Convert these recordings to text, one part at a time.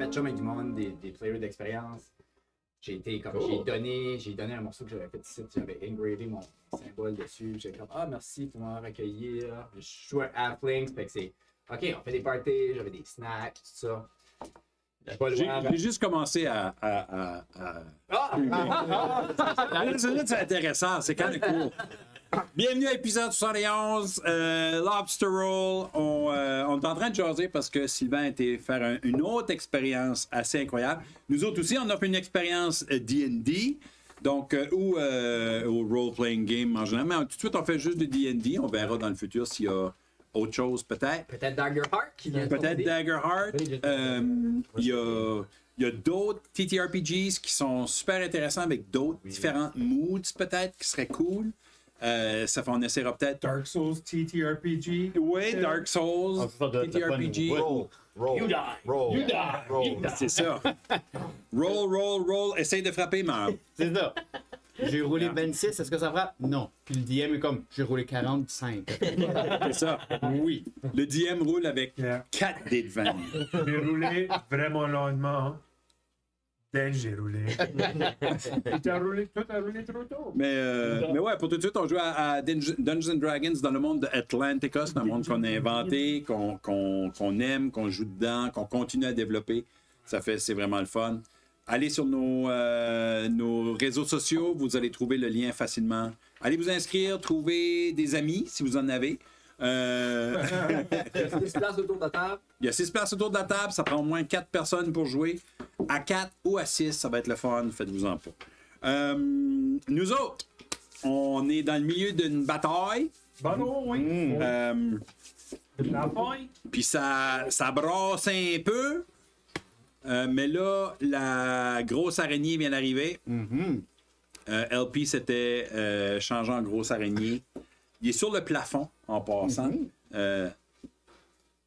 fait chum avec du monde, des players d'expérience. J'ai donné un morceau que j'avais fait ici, j'avais engravé mon symbole dessus. J'ai comme merci pour m'avoir accueilli. Je joue à Halflings, fait que c'est OK, on fait des parties, j'avais des snacks, tout ça. J'ai juste commencé à... C'est intéressant, c'est quand même cool. Bienvenue à l'épisode 71, Lobster Roll. On est en train de jaser parce que Sylvain a été faire une autre expérience assez incroyable. Nous autres aussi, on a fait une expérience D&D, donc, ou au role-playing game en général. Mais tout de suite, on fait juste du D&D. On verra dans le futur s'il y a autre chose, peut-être. Peut-être Daggerheart qui vient. Peut-être Daggerheart. Il y a d'autres TTRPGs qui sont super intéressants avec d'autres différentes moods, peut-être, qui seraient cool. Ça fait, on essaiera peut-être. Dark Souls TTRPG. Oui, Dark Souls TTRPG. Roll. You die. Roll. You die. Roll. You die. C'est ça. Roll. Essaye de frapper, mais. C'est ça. J'ai roulé 26, est-ce que ça frappe? Non. Puis le DM est comme, j'ai roulé 45. C'est ça. Oui. Le DM roule avec 4 dés de 20. J'ai roulé vraiment lentement. Dès que j'ai roulé. Tout a roulé trop tôt. Mais ouais, pour tout de suite, on joue à Dungeons & Dragons dans le monde d'Atlantica. C'est un monde qu'on a inventé, qu'on aime, qu'on joue dedans, qu'on continue à développer. C'est vraiment le fun. Allez sur nos réseaux sociaux, vous allez trouver le lien facilement. Allez vous inscrire, trouver des amis si vous en avez. Il y a 6 places autour de la table. Il y a 6 places autour de la table, ça prend au moins 4 personnes pour jouer. À 4 ou à 6, ça va être le fun, faites-vous-en pas. Nous autres, on est dans le milieu d'une bataille. Bon, non, oui. La faille. Puis ça brasse un peu. Mais là, la grosse araignée vient d'arriver. LP s'était changé en grosse araignée. Il est sur le plafond en passant.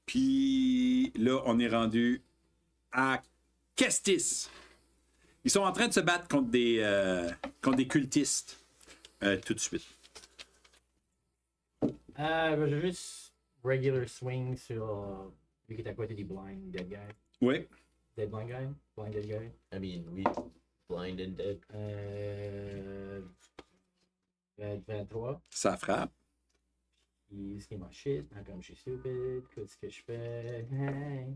Puis là, on est rendu à Kestis. Ils sont en train de se battre contre des cultistes tout de suite. Je vais juste regular swing sur lui qui est à côté du blind dead guy. Oui. Dead blind guy? Blind dead guy? I mean, we blind and dead. 23. Ça frappe. He's in my shit. How come she's stupid? Qu'est-ce que je fais? Hey.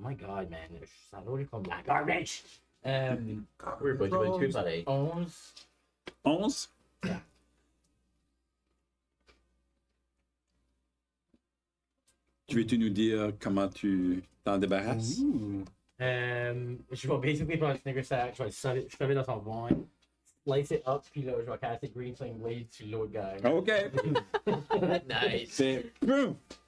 My god, man. Ça roule comme la garbage. Oui, pas du tout pareil. 11. 11. Yeah. Tu veux-tu nous dire comment tu t'en débarrasses? Je vais basically prendre un Snicker Sack, je vais le shove dans son vent, slice it up, puis là, je vais caster Green Flame Blade sur l'autre gars. OK. Nice. C'est...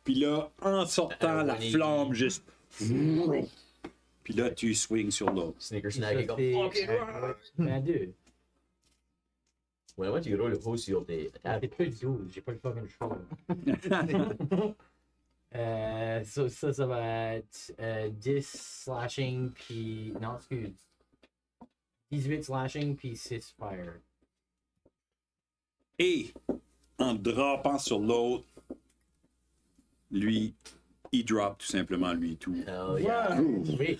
Puis là, en sortant, la flamme juste... Puis là, tu swings sur l'autre. Snicker snack et comme fucking right. Mais deux. Ouais, tu roules le haut sur tes Ah, attaques. c'est plus 12, j'ai pas le fucking choix. Ça va être 10 slashing, puis. Non, excuse. 18 slashing, puis 6 fire. Et en droppant sur l'autre, lui, il drop tout simplement, lui, tout. Hell yeah. Oui.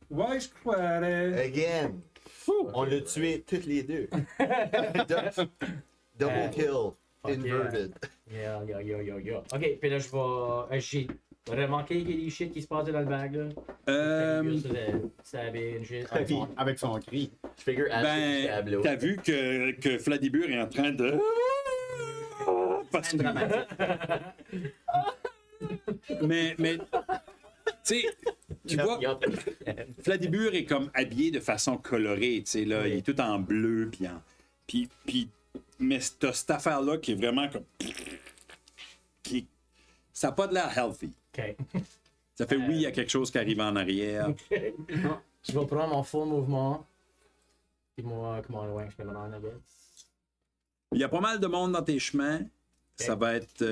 Ouais, je croirais. Again. On l'a tué toutes les deux. Double kill. Inverted. Yeah. Ok, puis là, j'ai remarqué qu'il y a des shit qui se passent dans le bag, là. Avec son cri. Je figure Ben, Tableau. t'as vu que Vladimir est en train de... Parce que... mais tu sais, tu vois, Vladimir est comme habillé de façon colorée, tu sais, là, il est tout en bleu, puis mais t'as cette affaire-là qui est vraiment comme... Ça n'a pas de l'air healthy. Ok. Ça fait oui, il y a quelque chose qui arrive en arrière. Je vais prendre mon full mouvement. Puis moi, comment loin je peux me rendre, I guess. Il y a pas mal de monde dans tes chemins. Ça va être...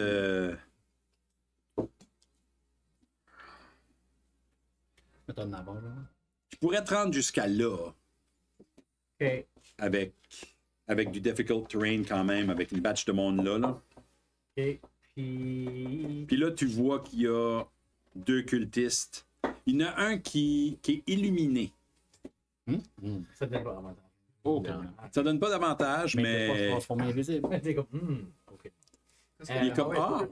Mettons de avant, là. Tu pourrais te rendre jusqu'à là. Ok. Avec du difficult terrain quand même, avec une batch de monde là. Ok. Puis Puis là, tu vois qu'il y a 2 cultistes. Il y en a un qui est illuminé. Ça te donne pas avantage. Ok. Ça donne pas d'avantage, Mais il peut pas se mais transformer invisible. T'es comme, ok. il est comme ah.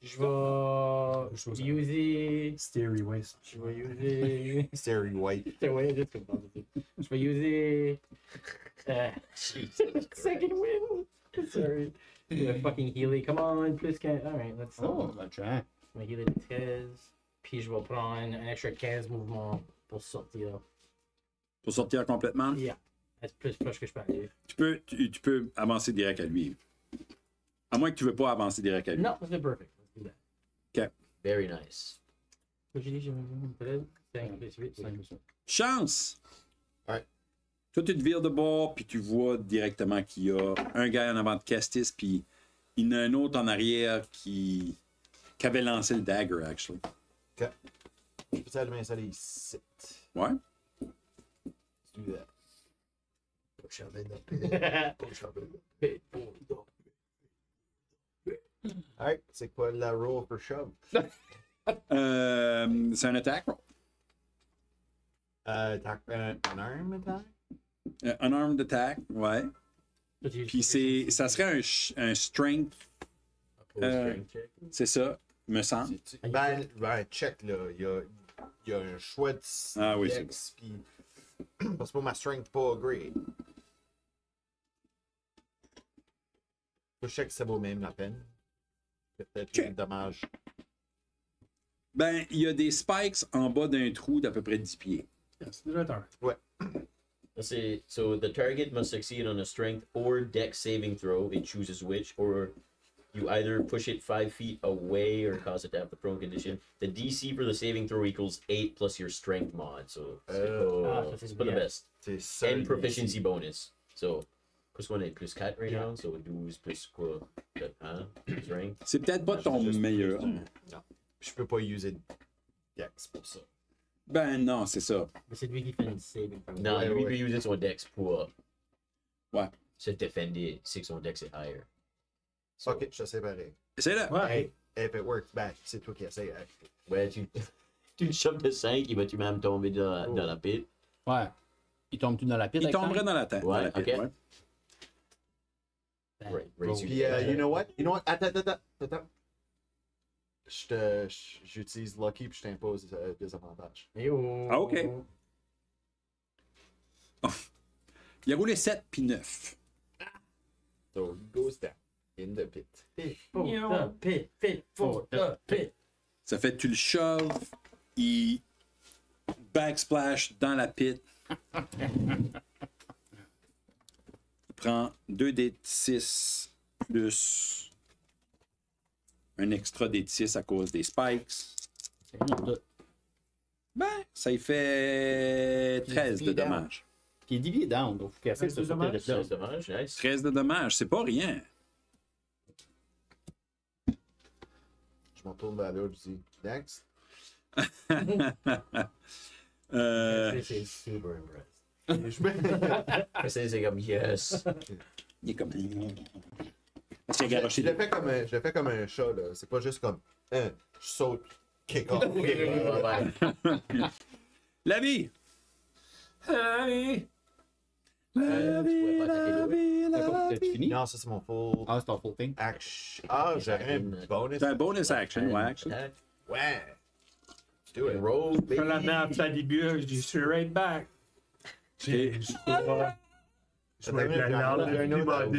Je vais user. Steery Waste. Je vais user. Stary White. Ouais, juste comme ça. Je vais user. Second wind. Sorry. Fucking healer. Come on, plus 15. Alright, let's. Oh, ben, tiens. Je vais healer de 13. Puis je vais prendre un extra 15 mouvements pour sortir. Pour sortir complètement. Yeah. Être plus proche que je peux aller. Tu peux avancer direct à lui. À moins que tu veux pas avancer direct à lui. Non, c'est perfect. Let's do that. Very nice. J'ai dit, j'ai 5 plus 8. 5 plus 8. Chance! Ouais. Toi, tu te vires de bord, puis tu vois directement qu'il y a un gars en avant de Castis, puis il y en a un autre en arrière qui avait lancé le dagger, actually. Je peux aller m'installer ici. Ouais. Let's do that. Push up in the Push up in the Alright, c'est quoi la roll for shove? C'est un attack roll. Attack, un arm attack? Unarmed attack, ouais. Puis ça serait un strength, c'est ça, me semble. Ben, check là. Il y a un choix de Ah oui, dex, puis parce que pour ma strength pas great. Je check que ça vaut même la peine. Peut-être Check. un dommage. Ben, il y a des spikes en bas d'un trou d'à peu près 10 pieds. C'est déjà tard. Let's see. So the target must succeed on a strength or dex saving throw. It chooses which, or you either push it 5 feet away or cause it to have the prone condition. The DC for the saving throw equals 8 plus your strength mod. So c'est pas the best. C'est ça. And proficiency bonus. So plus qu'on est plus 4 right now. So 12 plus quoi? Strength. C'est peut-être pas ton meilleur. Non. Je peux pas user dex pour ça. Ben non, c'est ça. Mais c'est lui qui fait une saving. Non, Ouais, lui ouais. peut user son dex pour Ouais. se défendre si son dex est higher. So, Ok, je sais pareil. C'est là. Ouais. Hey, if it works, ben, c'est toi qui essaie. ouais, tu le chopes de 5, il va-tu même tomber dans la pit? Ouais. Il tombe-tu dans la pile? Il avec tomberait ça? dans la tête. Ouais, dans la pite, ok. ouais. Right, raise Puis, your you know what? Attends. J'utilise Lucky puis je t'impose des avantages. Ah, ok. Il a roulé 7 puis 9. So, he goes down in the pit. For the pit, fit for the pit. Ça fait que tu le shoves, il backsplash dans la pit. Il prend 2d6 plus un extra d6 à cause des spikes. Ben, ça y fait 13 de dommages. Puis il est divisé down, donc il faut casser C'est ce dommage. C'est dommage, nice. 13 de dommages, c'est pas rien. Je m'en tourne vers l'autre, je dis next. C'est super impressed. Je me- C'est comme yes. Il est comme. Parce qu'il a garoché je le fais comme un chat, là. C'est pas juste comme je saute, kick off. La vie! Allez! La vie, la vie, la T'as vie. fini? Non, ça c'est mon full Ah, c'est ton full thing. action. Ah, j'aurais un bonus. C'est un bonus action, ouais, actually. Attack. Ouais. Let's do it. Roll, Je la mets en plein début, je dis straight back. Et Je vais être la langue du body.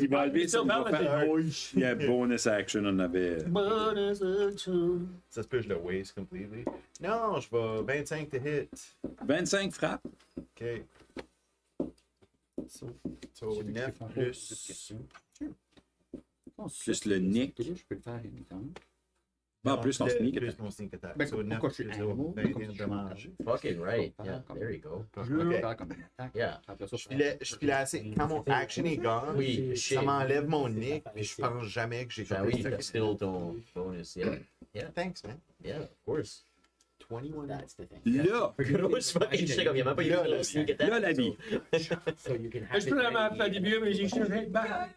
il va lever So son bad that faire. noise. Il y a bonus action, on avait. Bonus action. Ça se peut que je le waste completely. Non, je vais 25 to hit. 25 frappes. Ok. So 9 plus. Plus le nick. Je peux le faire quand même. Ah, plus ton sneak Plus attack. mon sneak attack. Ben, So 9 pourquoi je suis plus animal? 21 dommages. Fucking right. Yeah, there you go. Je peux le faire comme une attaque. Yeah. Après ça, Je filais assez. Quand mon action est gone, Oui, ça m'enlève mon nick, puis je pense jamais que j'ai Ben fait oui, ça. t'as still ton bonus. Yeah. Thanks, man. Yeah, of course. 21. That's the thing. Là, J'étais comme, il y a même pas eu le sneak attack. là, la vie. So you can Je peux la mettre en plein début, mais j'ai straight back.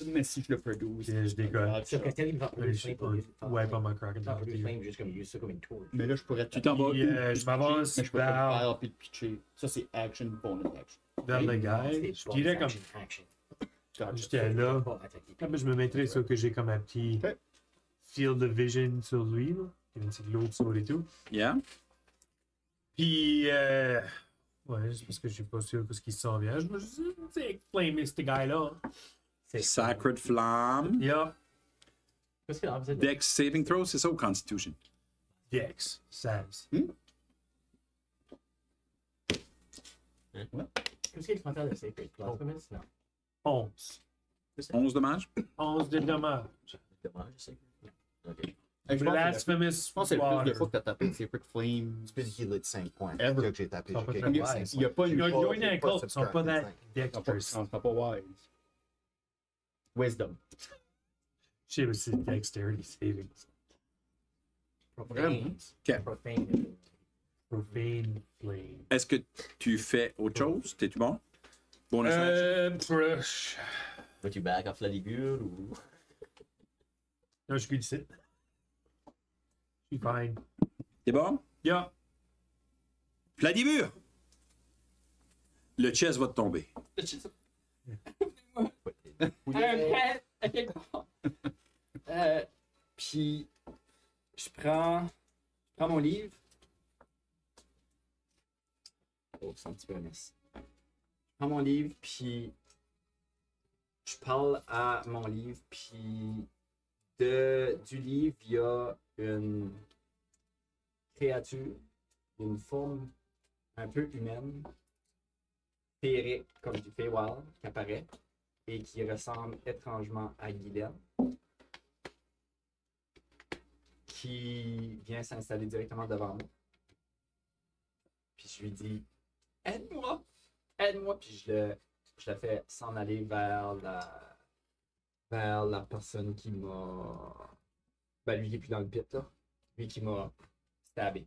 Mais si je le produis. Puis je décolle. Sauf que Terry va produire flame pour lui. Ouais, pas mon Il va crocodile. produire flame juste comme use ça comme une torche. Mais là, je pourrais Tu t'en vas où? Puis, je m'avance Mais je peux pas vers, le faire puis le pitcher. Ça, c'est action, bonus action. vers le gars. Je dirais comme. J'étais là. Ah, ben, je me mettrais sur que j'ai comme un petit Ok. field of vision sur lui. Là. Il y a une petite l'autre sur et tout. Yeah. Puis, ouais, c'est parce que je suis pas sûr de ce qui se sent bien. Je me suis dit, flamer ce gars-là. Sacred Flamme. Yeah, Qu'est-ce qu'il a besoin de Dex Saving Throw, c'est ça ou Constitution? Dex, Savs. Qu'est-ce qu'il faut faire de Sacred Blasphemous? Non. 11. 11 dommages? 11 de dommages. Dommage, c'est ok. Je pense que Blasphemous je pense que c'est le plus Water. de fois que t'as tapé Sacred Flame. Tu peux healer de 5 points. Ever. Que j'ai tapé. Ça va J'ai pas quelqu'un très de wise. 5 Il n'y a pas Ils une ont pas- joint un pas cult, ils sont pas subtract that cinq. dexterous. On sera pas wise. Je sais aussi dexterity savings. Profane. Ok. Profane. Profane flame. Est-ce que tu fais autre chose? T'es-tu bon? Bonus action. Brush. Vas-tu back off la ligure ou. Non, je suis ici. Je suis fine. T'es bon? Yeah. Vladimir! Le chest va te tomber. Puis, je prends mon livre. Oh, c'est un petit peu un mess. Je prends mon livre, puis je parle à mon livre, puis du livre, il y a une créature, une forme un peu humaine, féerique, comme du Feywild, qui apparaît et qui ressemble étrangement à Guylaine, qui vient s'installer directement devant moi. Puis je lui dis aide-moi, aide-moi, puis je la fais s'en aller vers la personne qui m'a. Ben, lui qui est plus dans le pit, là. Lui qui m'a stabé.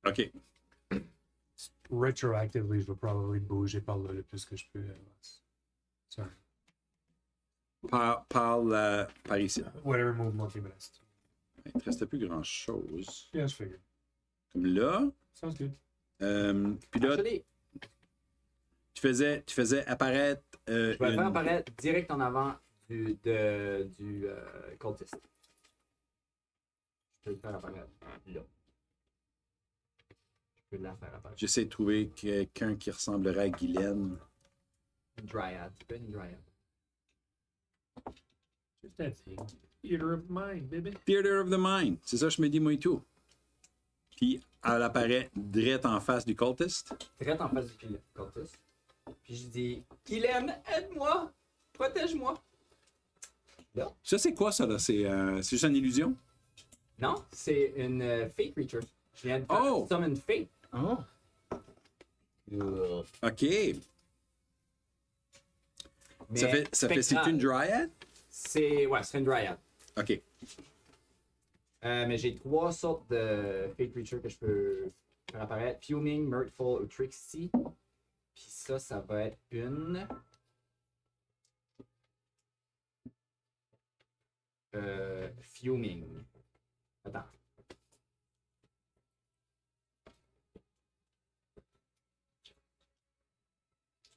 OK. Retroactively, je vais probablement bouger par là le plus que je peux. Sorry. Parle par ici. Whatever mouvement qui me reste. Il te restait plus grand-chose. Yeah, je figure. Comme là. Sounds good. Puis là, Actually, tu faisais apparaître je vais le faire apparaître direct en avant du cultiste. Je peux le faire apparaître là. Je peux la faire apparaître. J'essaie de trouver quelqu'un qui ressemblerait à Guylaine. Une dryad. Tu peux une dryad. Just that thing. Theater of mind, baby. Theater of the Mind. C'est ça, je me dis, moi et tout. Puis elle apparaît direct en face du cultiste. Direct en face du cultiste. Puis je dis Guylaine, aide-moi! Protège-moi! Ça, c'est quoi, ça, là? C'est juste une illusion? Non, c'est une fate creature. Je viens de faire Oh! summon fate. Oh! OK. Mais Ça fait c'est spectrale. une dryad? C'est une dryad. OK. Mais j'ai 3 sortes de fate creatures que je peux faire apparaître. Fuming, Mirthful ou Tricksy. Puis ça va être une... Fuming. Attends.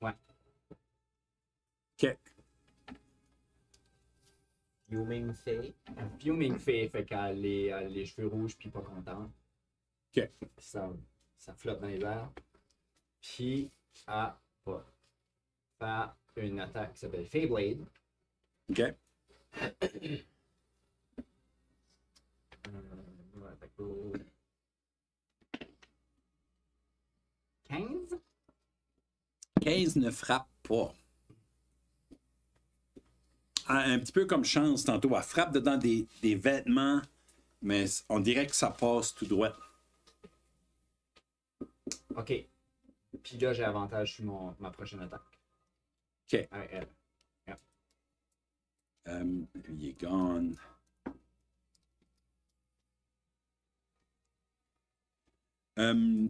Ouais. OK. Fuming Fey. Fuming fait qu'elle a les cheveux rouges puis pas contente. OK. Puis ça flotte dans les airs. Puis elle va faire une attaque qui s'appelle Feyblade. OK. Attaque roll. 15? 15 ne frappe pas. Un petit peu comme Chance tantôt. Elle frappe dedans des vêtements, mais on dirait que ça passe tout droit. Ok. Puis là, j'ai avantage sur ma prochaine attaque. OK. À elle. Lui, il est gone.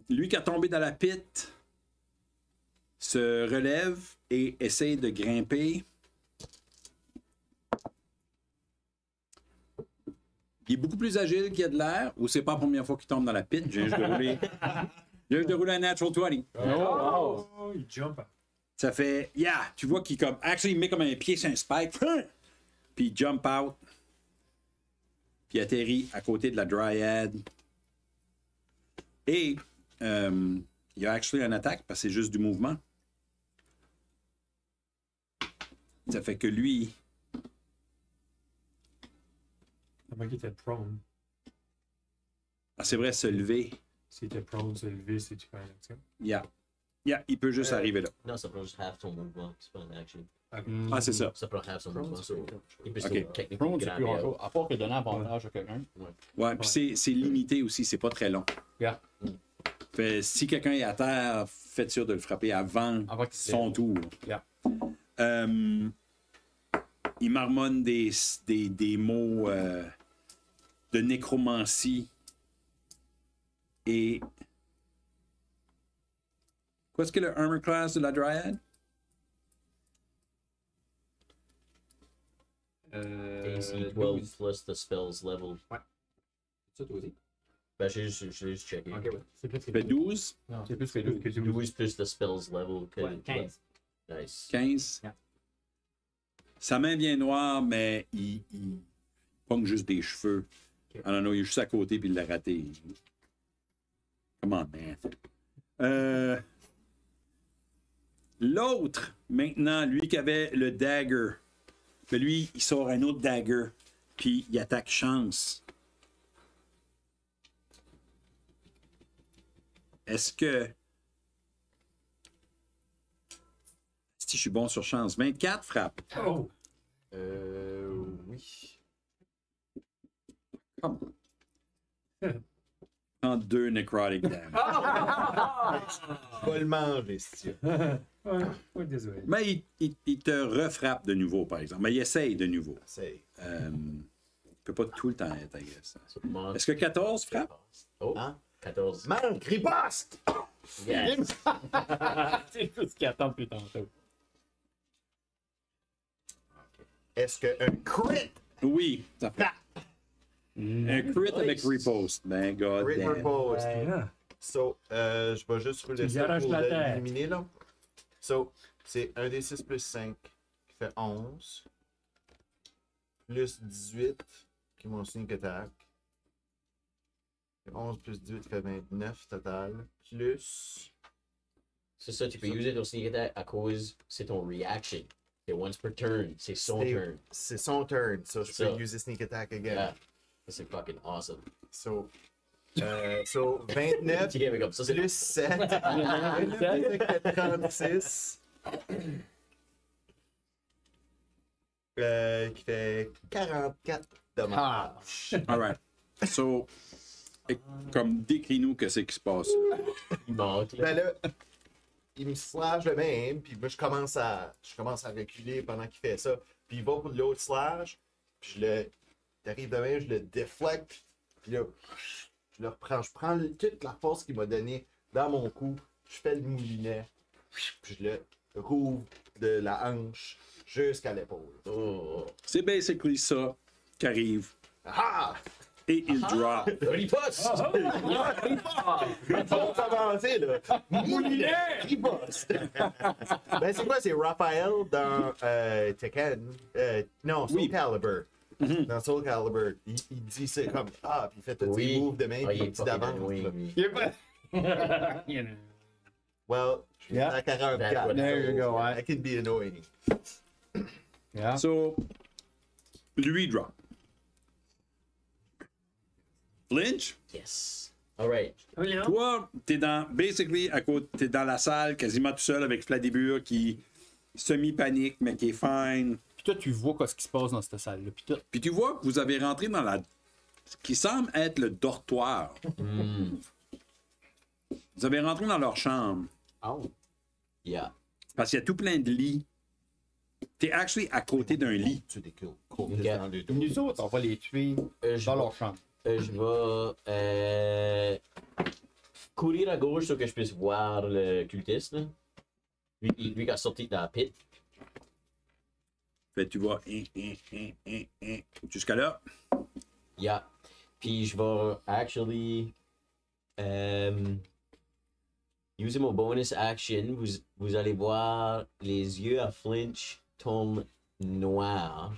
Lui qui a tombé dans la pit se relève et essaye de grimper Il est beaucoup plus agile qu'il a de l'air, ou c'est pas la première fois qu'il tombe dans la pit. J'ai juste de rouler. J'ai juste de rouler un natural 20. Oh, il jump. Ça fait, tu vois qu'il comme, actually, il met comme un pied sur un spike, puis il jump out, puis il atterrit à côté de la Dryad. Et il y a actually une attaque parce que c'est juste du mouvement. Ça fait que lui, Comment il était prone? c'est vrai, se lever, S'il était prone, se lever, c'est-tu pas une action? il peut juste arriver là. Non, ça prend juste half son mouvement. C'est pas une action. Ah, c'est ça. Ça prend half son mouvement. Il peut Ok. still techniquement Prone, c'est plus grabber grand out. chose. À part que donner avantage à quelqu'un. Ouais, puis c'est limité aussi, c'est pas très long. Yeah. Fait, si quelqu'un est à terre, faites sûr de le frapper avant Avant qu'il se son lève. tour. Yeah. Il marmonne des mots de nécromancie et... Qu'est-ce que le armor class de la Dryad? AC 12 plus the spell's level. Ça, toi aussi. Ben, j'ai juste checké. Ok, ouais. C'est plus Ça fait 12, C'est plus que Plus que 12. 12 plus the spell's level. Que... Ouais, 15. Nice. 15. Yeah. Sa main vient noire, mais il pogne juste des cheveux. Ok. Ah non, non, il est juste à côté puis il l'a raté. Come on, man. L'autre, maintenant, lui qui avait le dagger, mais lui, il sort un autre dagger, puis il attaque chance. Est-ce que... Si je suis bon sur chance. 24 frappe. Oh! Oui. 32 necrotic damage. Je vais le manger, si tu veux. Ouais, désolé. Mais il te refrappe de nouveau, par exemple. Mais il essaye de nouveau. C'est. Il peut pas tout le temps être agressif. So, mon- Est-ce que 14 frappe? Oh, Hein? 14. Manque, riposte! Yes. C'est tout ce qu'il attend depuis tantôt. Est-ce qu'un crit? Oui, ça fait. Un crit avec riposte. Ben, god Crit damn. repose. Yeah. So, je vais juste rouler Tu ça garoches pour la tête. l'éliminer, là. So, c'est 1 des 6 plus 5 qui fait 11. Plus 18 qui est mon sneak attack. 11 plus 18 fait 29 total. Plus. C'est ça, tu peux user ton sneak attack à cause c'est ton reaction. C'est once per turn. C'est son turn. C'est son turn. So, je Ça. peux user sneak attack again. Yeah. C'est fucking awesome. So, 29 Tu gagnes comme ça, c'est plus 7. 29 fait 36. Qui fait 44 dommages. All right. So, comme décris-nous qu'est-ce qui se passe. il manque. Là. Ben là, il me slash de même, puis moi je commence à reculer pendant qu'il fait ça. Puis il va pour l'autre slash, puis t'arrives de même, je le déflecte, puis là, je le reprends. Je prends toute la force qu'il m'a donnée dans mon cou, je fais le moulinet, puis je le rouvre de la hanche jusqu'à l'épaule. Oh. C'est basically ça qui arrive. Ah! Et il drop. Riposte! On va avancer, là. Moulinet! Riposte! Ben, c'est quoi? C'est Raphaël dans Tekken. Non, Soul Oui. Calibur. Dans Soul Calibur, il dit c'est comme ah, puis il fait tous Oui. ses moves de main, Ah, puis il il est dit fucking d'avance. annoying, là. lui. Il est pas. Well, je suis Yeah. à 44. That's what There you go, ouais. I can be annoying. Yeah. So, lui drop. Lynch, Yes. Alright. toi, t'es dans, basically, t'es dans la salle quasiment tout seul avec Fladibur qui semi-panique, mais qui est fine. Puis toi, tu vois quoi ce qui se passe dans cette salle-là. Puis toi, Puis tu vois que vous avez rentré dans ce qui semble être le dortoir. Vous avez rentré dans leur chambre. Oh. Yeah. Parce qu'il y a tout plein de lits. T'es actually à côté d'un lit. Tu des kills. Ok. Dans le dos. nous autres, on va les tuer Je dans vais- leur chambre. je vais courir à gauche pour que je puisse voir le cultiste. Là. Lui qui a sorti de la pit. Fait tu vas jusqu'à là. Yeah. Puis je vais actually user mon bonus action. Vous allez voir les yeux à Flinch tombent noirs.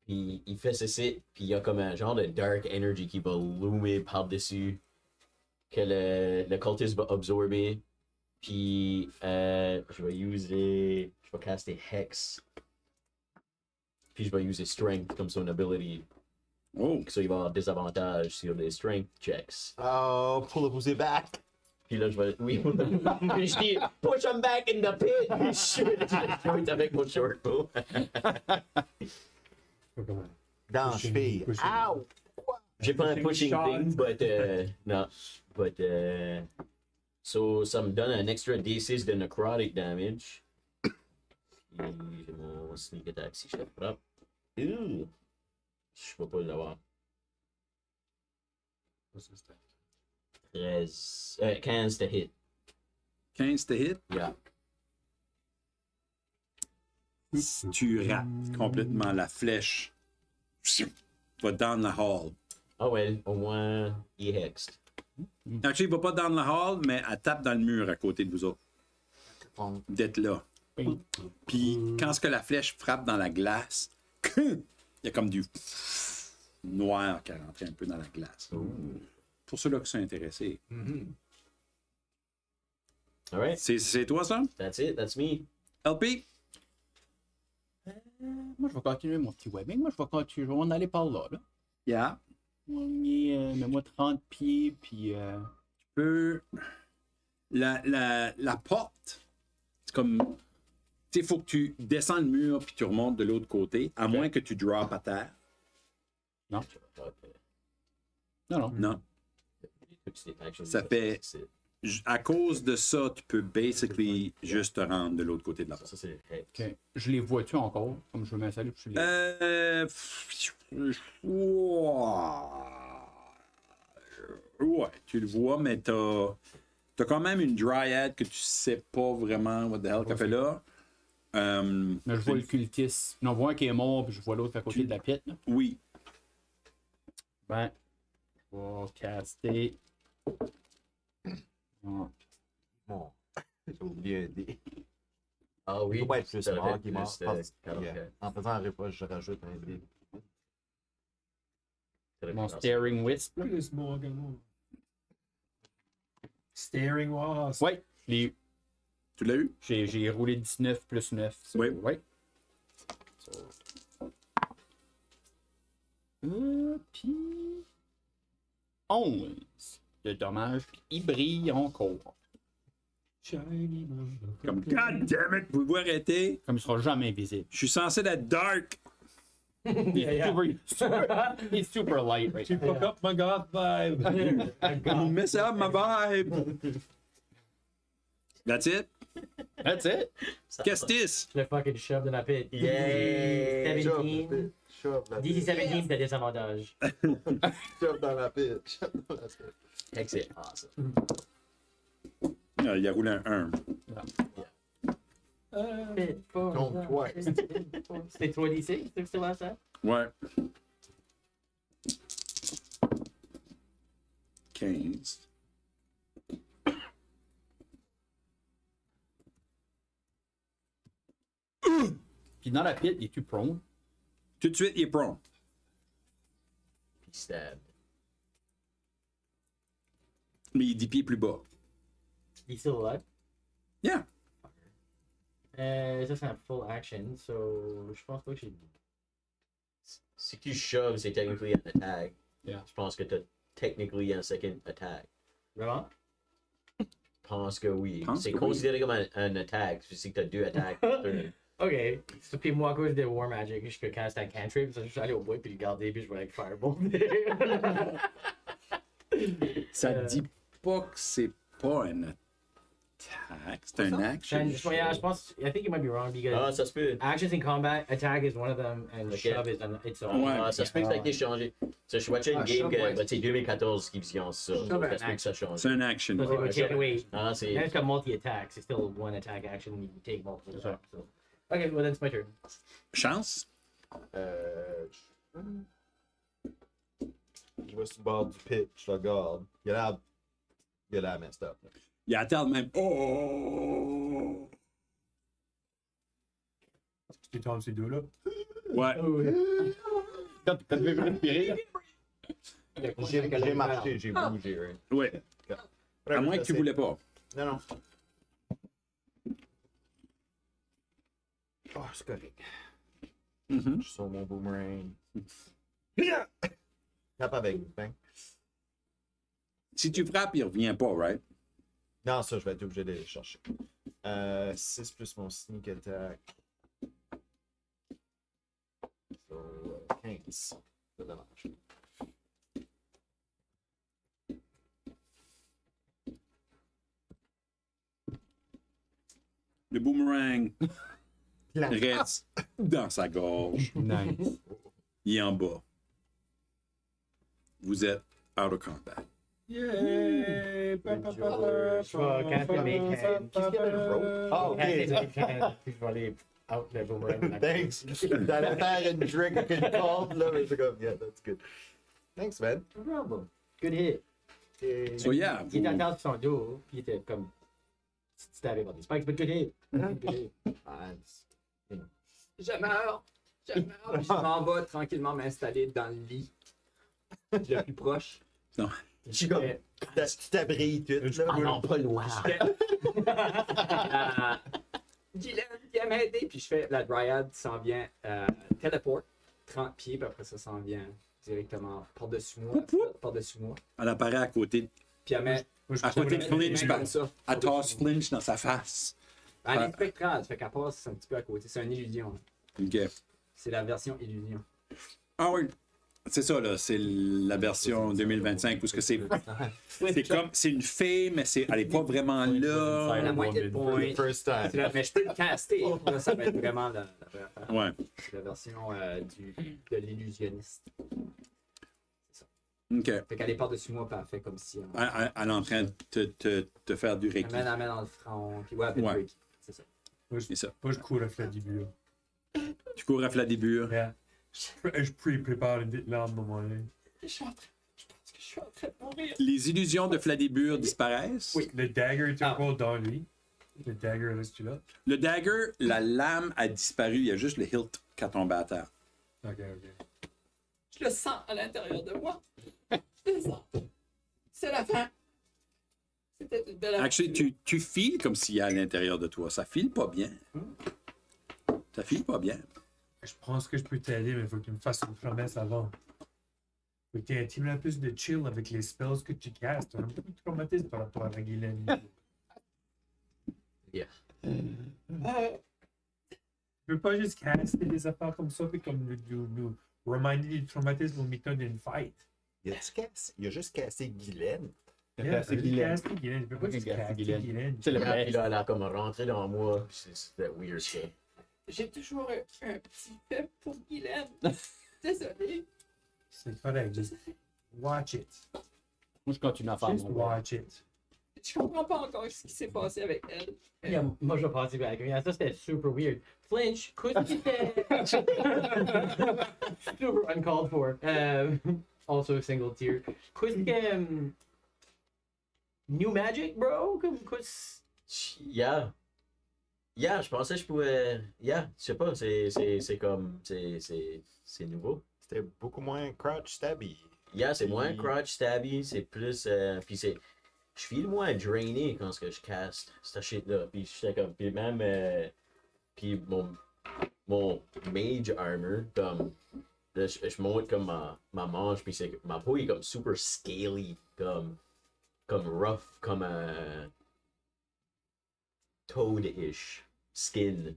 Puis il fait ceci, puis il y a comme un genre de dark energy qui va loomer par-dessus, que le cultiste va absorber. Puis je vais caster Hex. Puis je vais user Strength comme son ability. Oh, So il va avoir des avantages sur les Strength checks. Oh, pull up who's back. Puis là, je vais. Oui. Puis je dis, push him back in the pit! Puis je shoot avec mon short bow. Dans la cheville. Ow! J'ai pas un pushing shot. thing, but no. But so ça me donne un extra D6 de necrotic damage. Puis j'ai mon sneak attack si je le frappe. Ouh! Je peux pas l'avoir. 15 to hit. 15 to hit. Yeah. Tu rates complètement la flèche. Va down la hall. Ah ouais, au moins, il est hexed. Actually, il va pas down la hall, mais elle tape dans le mur à côté de vous autres. D'être là. Puis quand ce que la flèche frappe dans la glace, il y a comme du noir qui est rentré un peu dans la glace. Pour ceux-là qui sont intéressés. Alright, C'est toi, ça? that's it, that's me. LP? Moi, je vais continuer mon petit webbing. Moi, je vais continuer. On va aller par là. Yeah. On est, mets-moi 30 pieds, puis... Peu... La porte, c'est comme... Tu sais, il faut que tu descends le mur puis tu remontes de l'autre côté, à moins que tu drops à terre. Non. Non. Ça fait... À cause de ça, tu peux basically juste te rendre de l'autre côté de la porte. Ça, c'est hex. OK. Je les vois-tu encore? Comme je veux m'installer, puis je les... Ouais, tu le vois, mais t'as quand même une dryad que tu sais pas vraiment what the hell qu'elle fait là. Mais je vois le cultiste. Non, je vois un qui est mort, puis je vois l'autre à côté de la pite. Là. Oui. Ben, je vais caster... Bon. J'ai oublié un dé. Ah oui, Il doit être plus ça mort aurait qu'il est mort. plus, En faisant un repas, je rajoute un dé. Mon Staring Wisp. là. Plus mort que moi. Staring Wasp. Ouais, je l'ai eu. Tu l'as eu? J'ai roulé 19 plus 9. So, Oui. Ouais. Puis... 11 de dommages. Puis il brille encore. Shiny Comme, God damn it, pouvez-vous arrêter? Comme il sera jamais invisible. Je suis censé être dark. He's super light right Tu now. fuck up my goth vibe. You mess up my vibe. That's it? That's it. Qu'est-ce que c'est? Je le fucking shove dans la pit. Yay! 17. Shove la DC 17, t'as des avantages. Shove dans la pit. Shove dans la pit. Hex est awesome. Ah, il a roulé un 1. Pit, four, Compte twice. C'était 3D6, c'est ce que c'était last time? Ouais. 15. Puis dans la pit, il est-tu prone? Tout de suite, il est prompt. Puis stab. Mais il est 10 pieds plus bas. He's still alive? Yeah. Ça c'est un full action, so je pense pas que j'ai. Si tu shoves, c'est technically un attack. Yeah. Je pense que t'as technically un second attack. Vraiment? Je pense que oui. Pense C'est que considéré comme un attack. Si que t'as deux attaques. Ok. So, puis moi, à cause de War Magic, je peux caster un cantrip, so je suis allé au bois, puis le garder, puis je vais avec Fireball. Ça dit pas que c'est pas un attack. C'est un action. Yeah, je pense. I think you might be wrong because Ah, ça se peut. actions in combat, attack is one of them, and Ok. shove is its own. Ouais. Ah, ça se peut que ça a été changé. Ça, je watchais une game shove, que ouais. bah, c'est 2014 qui science ça. Shove Ça un se peut que ça change. C'est un action. So they would take away. Ah, c'est. And it's got multi-attacks. It's still one attack action. You can take multiple attacks. So. Okay, well then it's my turn. Chance? Je vais sur le bord du pit, je le regarde. Il a l'air messed up. Il attend même. Oh! Tu tombes ces deux-là. Ouais. Quand tu veux respirer, là. J'ai marché, j'ai bougé. Right? Ouais. À moins que tu voulais pas. Non, non. Oh, c'est correct. Mhm. Je suis sur mon boomerang. Tape avec, bang. Si tu frappes, il revient pas, right? Non, ça, je vais être obligé d'aller le chercher. 6 plus mon sneak attack. So, 15. C'est dommage. Le boomerang Plan. reste dans sa gorge. Nice. Il est en bas. Vous êtes out of combat. Yeah! Je vais casser mes cannes. Qu'est-ce qu'il y avait le rope? Ah, ok. Casser mes cannes, puis je vais aller out le boomerang. Thanks. J'allais faire une drink avec une corde, là, mais c'est comme, yeah, that's good. Thanks, man. No problem. Good hit. So yeah, Il était à vous- terre sur son dos, puis il était comme stabé par des spikes, but good hit. Good hit. Je meurs. Je meurs. Je m'en vais tranquillement m'installer dans le lit. Le plus proche. Non. Je suis comme, tu t'abrilles tout, là. Ah non, pas loin. Guylaine vient m'aider, puis je fais la dryad s'en vient teleport, 30 pieds, puis après ça s'en vient directement par-dessus moi. Par-dessus moi. elle apparaît à côté. Puis elle met. À côté de Flinch, comme ça. elle tasse Flinch dans sa face. Elle est spectrale, fait qu'elle passe un petit peu à côté. C'est une illusion. OK. C'est la version illusion. Ah oui. C'est ça, là. C'est la version 2025 où c'est comme. C'est une fée, mais elle est pas vraiment là. La moitié de points. First time. C'est mais je peux le caster. Là, ça va être vraiment la vraie affaire. Ouais. C'est la version de l'illusionniste. OK. Fait qu'elle est par-dessus moi, puis elle fait comme si. Elle est en train de te faire du Elle reiki. met la main dans le front. Puis ouais, elle fait Ouais. du Reiki. C'est ça. C'est ça. Moi, je cours après le début, là. Tu cours à Fladibur. Yeah. Je prépare une petite larme à mon nez. Je pense que je suis en train de mourir. Les illusions de Fladibur disparaissent. Oui. Le dagger est Ah. encore dans lui. Le dagger, reste-tu là? Le dagger, la lame a disparu. Il y a juste le hilt qui a tombé à terre. Ok, ok. Je le sens à l'intérieur de moi. Je le sens. C'est la fin. C'était une belle Actually, tu files comme s'il y a à l'intérieur de toi. Ça file pas bien. Ça file pas bien. Je pense que je peux t'aider, mais il faut que tu me fasses une promesse avant. Faut que tu aies un petit peu plus de chill avec les spells que tu castes. Tu as un peu de traumatisme par rapport à Guylaine. Yeah. Tu peux pas juste caster des affaires comme ça, puis comme nous reminder du traumatisme au milieu d'une fight. Il a juste cassé Guylaine. Yeah, C'est juste Guylaine. caster Guylaine. Tu peux pas Ok, juste caster caster Guylaine. Guylaine. C'est le Yeah, puis best. là, elle a comme rentré dans moi. C'était weird, ça. J'ai toujours un petit fait pour Guylaine. Désolé. C'est correct, juste watch it. Moi, je continue à faire Just mon watch it. Je comprends pas encore ce qui s'est passé avec elle. Yeah, moi, je vais passer avec lui. Ça, c'était super weird. Flinch, qu'est-ce qui était. Super uncalled for. Also single tier. Qu'est-ce que. New Magic, bro? Qu'est-ce. Yeah. Yeah, je pensais que je pouvais. Yeah, je sais pas, c'est comme. C'est nouveau. C'était beaucoup moins crouch stabby. Yeah, c'est moins Puis- crotch stabby, c'est plus. Puis c'est. Je file moins drainé quand ce que je cast cette shit-là. Puis j'étais comme. Puis même. Puis mon mage armor, comme. Là, je monte comme ma manche, puis c'est ma peau est comme super scaly, comme rough, comme toad-ish skin.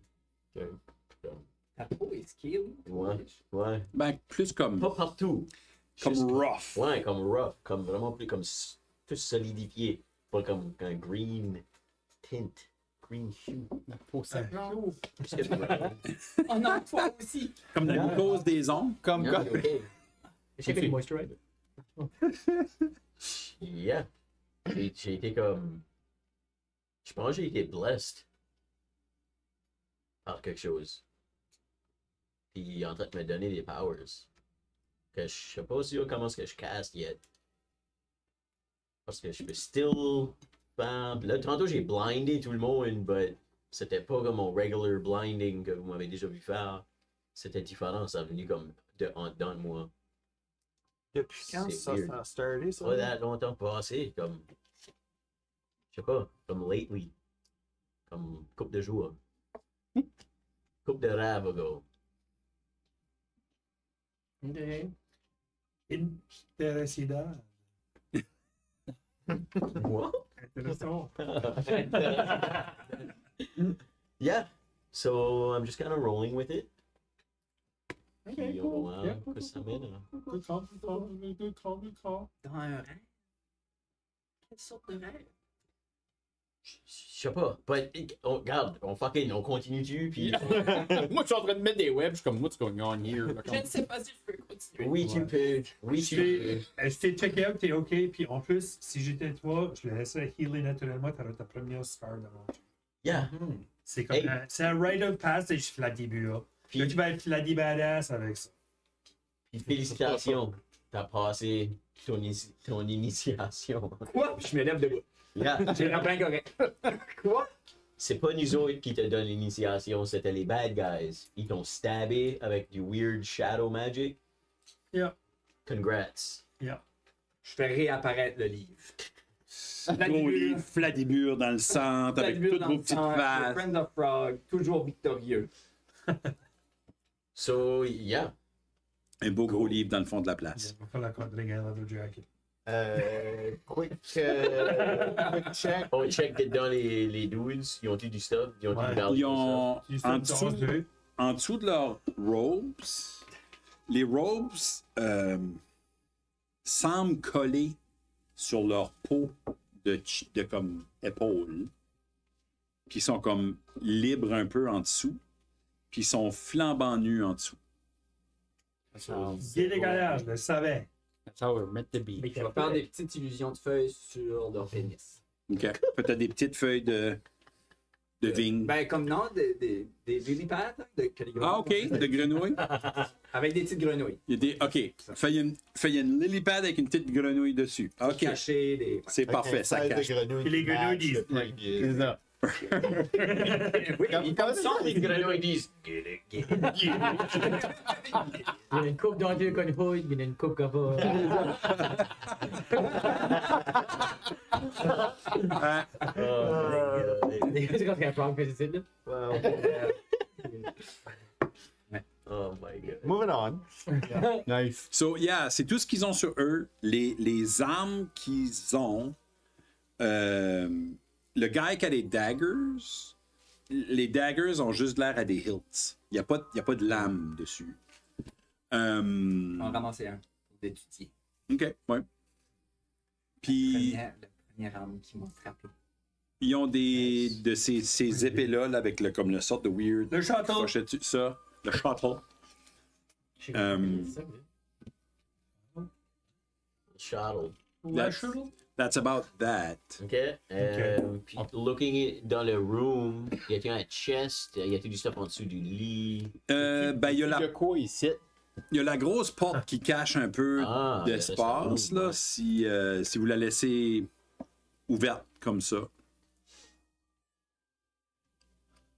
Ta peau est skill. Ouais. Ben, plus comme Pas partout. Juste- rough. Ouais, comme rough, comme vraiment plus comme tout solidifié. Pas comme un green tint, green hue. La peau sèche. Qu'est-ce que tu veux? Oh non, toi aussi. Comme la mucose des ongles. Comme Yeah, comme. ok. J'ai fait du moisturizer. Yeah. J'ai été comme. Je pense que j'ai été blessed par quelque chose. Puis il est en train de me donner des powers. que je sais pas sûr comment est-ce que je cast yet. Parce que je peux still faire. Là, tantôt j'ai blindé tout le monde, mais c'était pas comme mon regular blinding que vous m'avez déjà vu faire. C'était différent, ça a venu comme en dedans de moi. Depuis quand C'est ça weird. a starté, ça? Pas that longtemps passé, comme. Je sais pas, comme lately. Comme couple de jours. Couple de rêves ago. Ok. Intéressant. What? Intéressant. Yeah. So I'm just kind of rolling with it. Okay, Puis on va cool. voir Yeah, où ça mène. Hein. Good call, good call, good call, good call. Dans un rêve? Quelle sorte de rêve? Je sais pas. But, regarde, on continue-tu, puis... Moi, je suis en train de mettre des webs, je suis comme, what's going on here? Je ne sais pas si je peux continuer. Oui, tu peux. Oui, tu peux. Je t'ai checké out, t'es OK. Puis en plus, si j'étais toi, je le laisserais healer naturellement, t'aurais ta première scar de manger. Yeah. C'est comme Hey. c'est un rite of passage, Fladibua. Puis, Là, tu vas être Fladi badass avec ça. puis félicitations. T'as passé ton initiation. Quoi? Je me lève debout. Yeah. J'ai rappelé correct. Quoi? C'est pas nous autres qui te donnent l'initiation, c'était les bad guys. Ils t'ont stabé avec du weird shadow magic. Yeah. Congrats. Yeah. Je fais réapparaître le livre. Gros livre, Fladibur dans le centre, avec Fladibur toutes dans vos le petites centre, faces. Friend of Frog, toujours victorieux. So, yeah. Un beau gros livre dans le fond de la place. On va faire la quadrigue à leather jacket. Quick check. On check dans les dudes. Ils ont-tu du stuff? Ils ont-tu Ouais. du value Ils ont, Tu sais, en tu dessous, rases deux. en dessous de leurs robes, les robes semblent coller sur leur peau de comme épaule, puis ils sont comme libres un peu en dessous, puis ils sont flambant nus en dessous. Dédégagage, je le savais. That's how we're meant to be. Je vais faire des petites illusions de feuilles sur leur pénis. OK. Fait que t'as des petites feuilles de vigne. Ben, comme non, des lily pads de calligraphie. Ah, OK. De grenouilles. Avec des petites grenouilles. Il y a des... OK. Fais une lily pad avec une petite grenouille dessus. OK. Cachées, des. C'est parfait, ça cache. Et les grenouilles disent- C'est ça. Oui, comme ça, Les grenouilles disent. Il y a une coupe dans deux conhouilles, il y a une coupe comme C'est quand il y a un frog que c'est là. Oh my god. Moving on. Nice. So, yeah, c'est tout ce qu'ils ont sur eux. Les armes qu'ils ont. Le gars qui a des daggers, les daggers ont juste l'air à des hilts. Il n'y a pas de lame dessus. On va ramasser un pour d'étudier. OK, ouais. Puis, La première arme qui m'a frappé. ils ont de ces épées-là là, avec comme le sorte de weird. Le château. crochet dessus. Ça, le shuttle. Shuttle. That's about that. OK. Puis, looking dans le room, y a-t-il un chest? Y a-t-il du stuff en dessous du lit? Ben, il y a De quoi ici? il y a la grosse porte qui cache un peu Ah, d'espace, ça, là, ouais. si vous la laissez ouverte comme ça.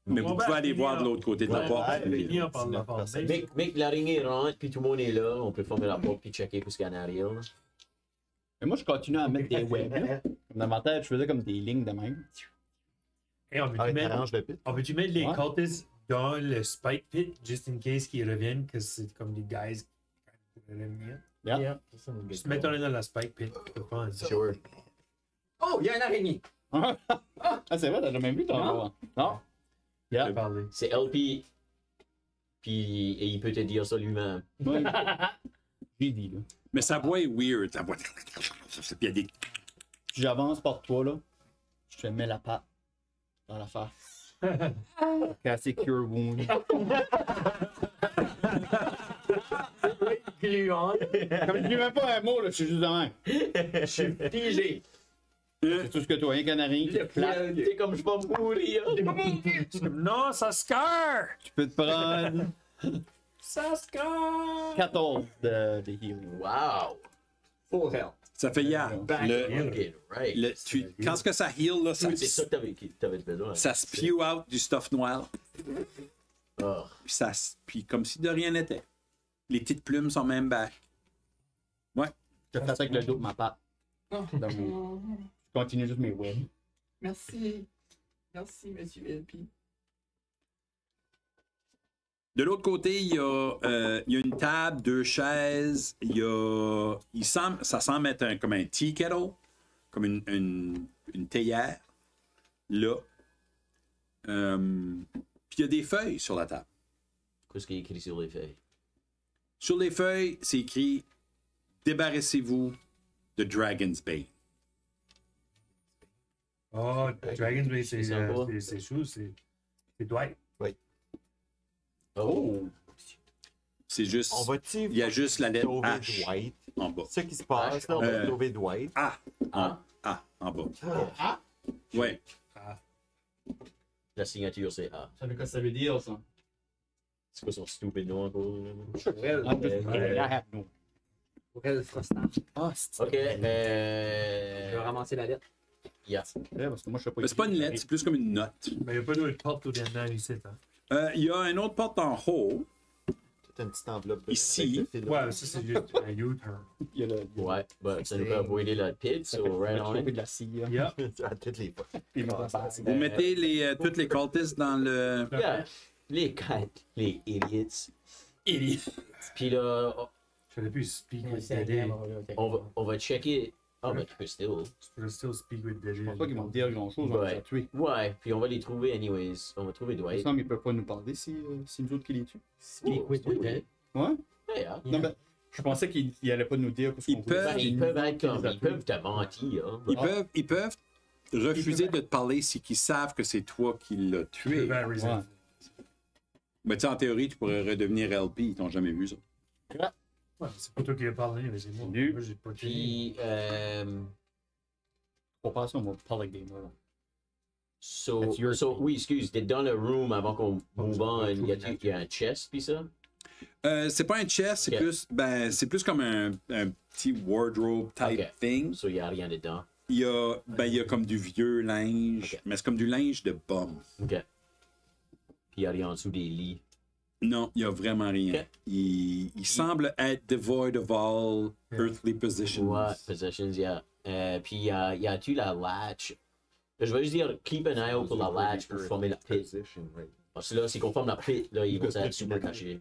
Mais On vous va pouvez aller finir voir de l'autre côté de la Ouais, porte. ouais, Finir par la porte. Mec, l'araignée rentre, puis tout le monde est là. On peut fermer la porte puis checker tout ce qu'il y a en arrière. là. Mais moi, je continue à mettre des webs. Là. Comme dans ma tête, je faisais comme des lignes de même. Et on Ah, veut-tu t'arranges le pit? mettre les Ouais. cultists dans le spike pit, just in case qu'ils reviennent, que c'est comme des guys qui pourraient revenir. Yeah. Juste mettons-les dans la spike pit. C'est pas ça. Sure. Oh, il y a une araignée! Ah, c'est vrai, t'as jamais vu ton Non. Non? Je Yeah. vais parler. C'est LP. Puis et il peut te dire ça lui-même. Ouais. J'ai dit, là. Mais sa voix est weird. Sa voix... Puis il y a des... Puis j'avance par toi, là. Je te mets la patte dans la face. Casser Cure Wound. Gluant. Comme je dis même pas un mot, là, je suis juste de même. Je suis figé. C'est tout ce que toi, un canari. T'es comme je vais mourir. Non, ça scar! Tu peux te prendre Ça score! 14 de healing. Wow. Full health. Ça fait hier. Okay, right. Quand ce que ça heal, là, ça, C'est ça que t'avais besoin. ça spew out du stuff noir. Oh. Puis comme si de rien n'était. Les petites plumes sont même back. Ouais. Je fais ça avec le dos de ma patte. Oh. Je continue juste mes webs. Merci. Merci, monsieur LP. De l'autre côté, il y a une table, 2 chaises. Ça semble être comme un tea kettle, comme une théière. Là. Puis il y a des feuilles sur la table. Qu'est-ce qui est écrit sur les feuilles? Sur les feuilles, c'est écrit « Débarrassez-vous de Dragon's Bane Oh, Dragon's Blade, c'est sympa. c'est Dwight. Oh! » C'est juste... On va-tu Il y a juste la lettre sauver H Dwight? en bas. C'est ce qui se passe, là, on va sauver Dwight. A en bas. Ouais. La signature, c'est A. Ça veut quoi ça veut dire, ça? C'est quoi son stupide nom encore? I have no. Aurel Frostant. Ah, c'est Ok, Je vais ramasser la lettre. yeah. vrai, parce que moi, je sais pas. Mais c'est pas une lettre, c'est plus comme une note. Mais il n'y a pas d'autre porte au dernier ici. Hein. Il y a une autre porte en haut. C'est une petite enveloppe. Ici. avec le fil Ouais, rouge. ça, c'est juste un U-turn. Il y a le. Ouais, bah, ça nous fait avoider la pit, Ça so fait right on choper it. de la scie. là. Yeah. À toutes les fois. Puis il me passe. Vous mettez toutes les cultistes dans le... Yeah. Les quatre, les idiots. Puis là, J'aurais pu speak Ouais, with c'est Dédé. agréable, on va checker. Ah, ben tu peux still. Je pourrais still speak with Dédé. Je pense pas qu'ils vont me dire grand-chose, on va Ouais. les tuer. Ouais, puis on va les trouver anyways. On va trouver Il me Dwight. semble qu'ils peuvent pas nous parler si nous autres qui les tuent. Speak with the dead. Ouais? Yeah. Non, mais je pensais qu'ils allaient pas nous dire ce Ils qu'on voulait peuvent- faire. Ben, ils C'est peuvent nous être autres qui comme, les ils peuvent appelons. te mentir. Hein. Ils peuvent refuser de te parler si ils savent que c'est toi qui l'as tué. Ouais. Mais tu sais, en théorie, tu pourrais redevenir LP. Ils t'ont jamais vu ça. Ouais, c'est pas toi qui as parlé, mais c'est moi. Salut. Moi, j'ai pas tué. Puis, Pour passer, on va parler game là. That's your so speed. oui, excuse, t'es dans le room avant qu'on move on. Il y a un chest, puis ça? C'est pas un chest, c'est Ok. c'est plus comme un petit wardrobe type Ok. thing. So, il n'y a rien dedans. Il y a comme du vieux linge, Ok. mais c'est comme du linge de bum. OK. Puis, il y a rien en dessous des lits. Non, il y a vraiment rien. Ok. Il semble être devoid of all earthly positions. Ouais, possessions, yeah. Puis, y a-tu la latch? Je vais juste dire, keep an eye out pour la latch pour former la pit. Position, right. Parce que là, si on forme la pit, là, ils vont être super cachés.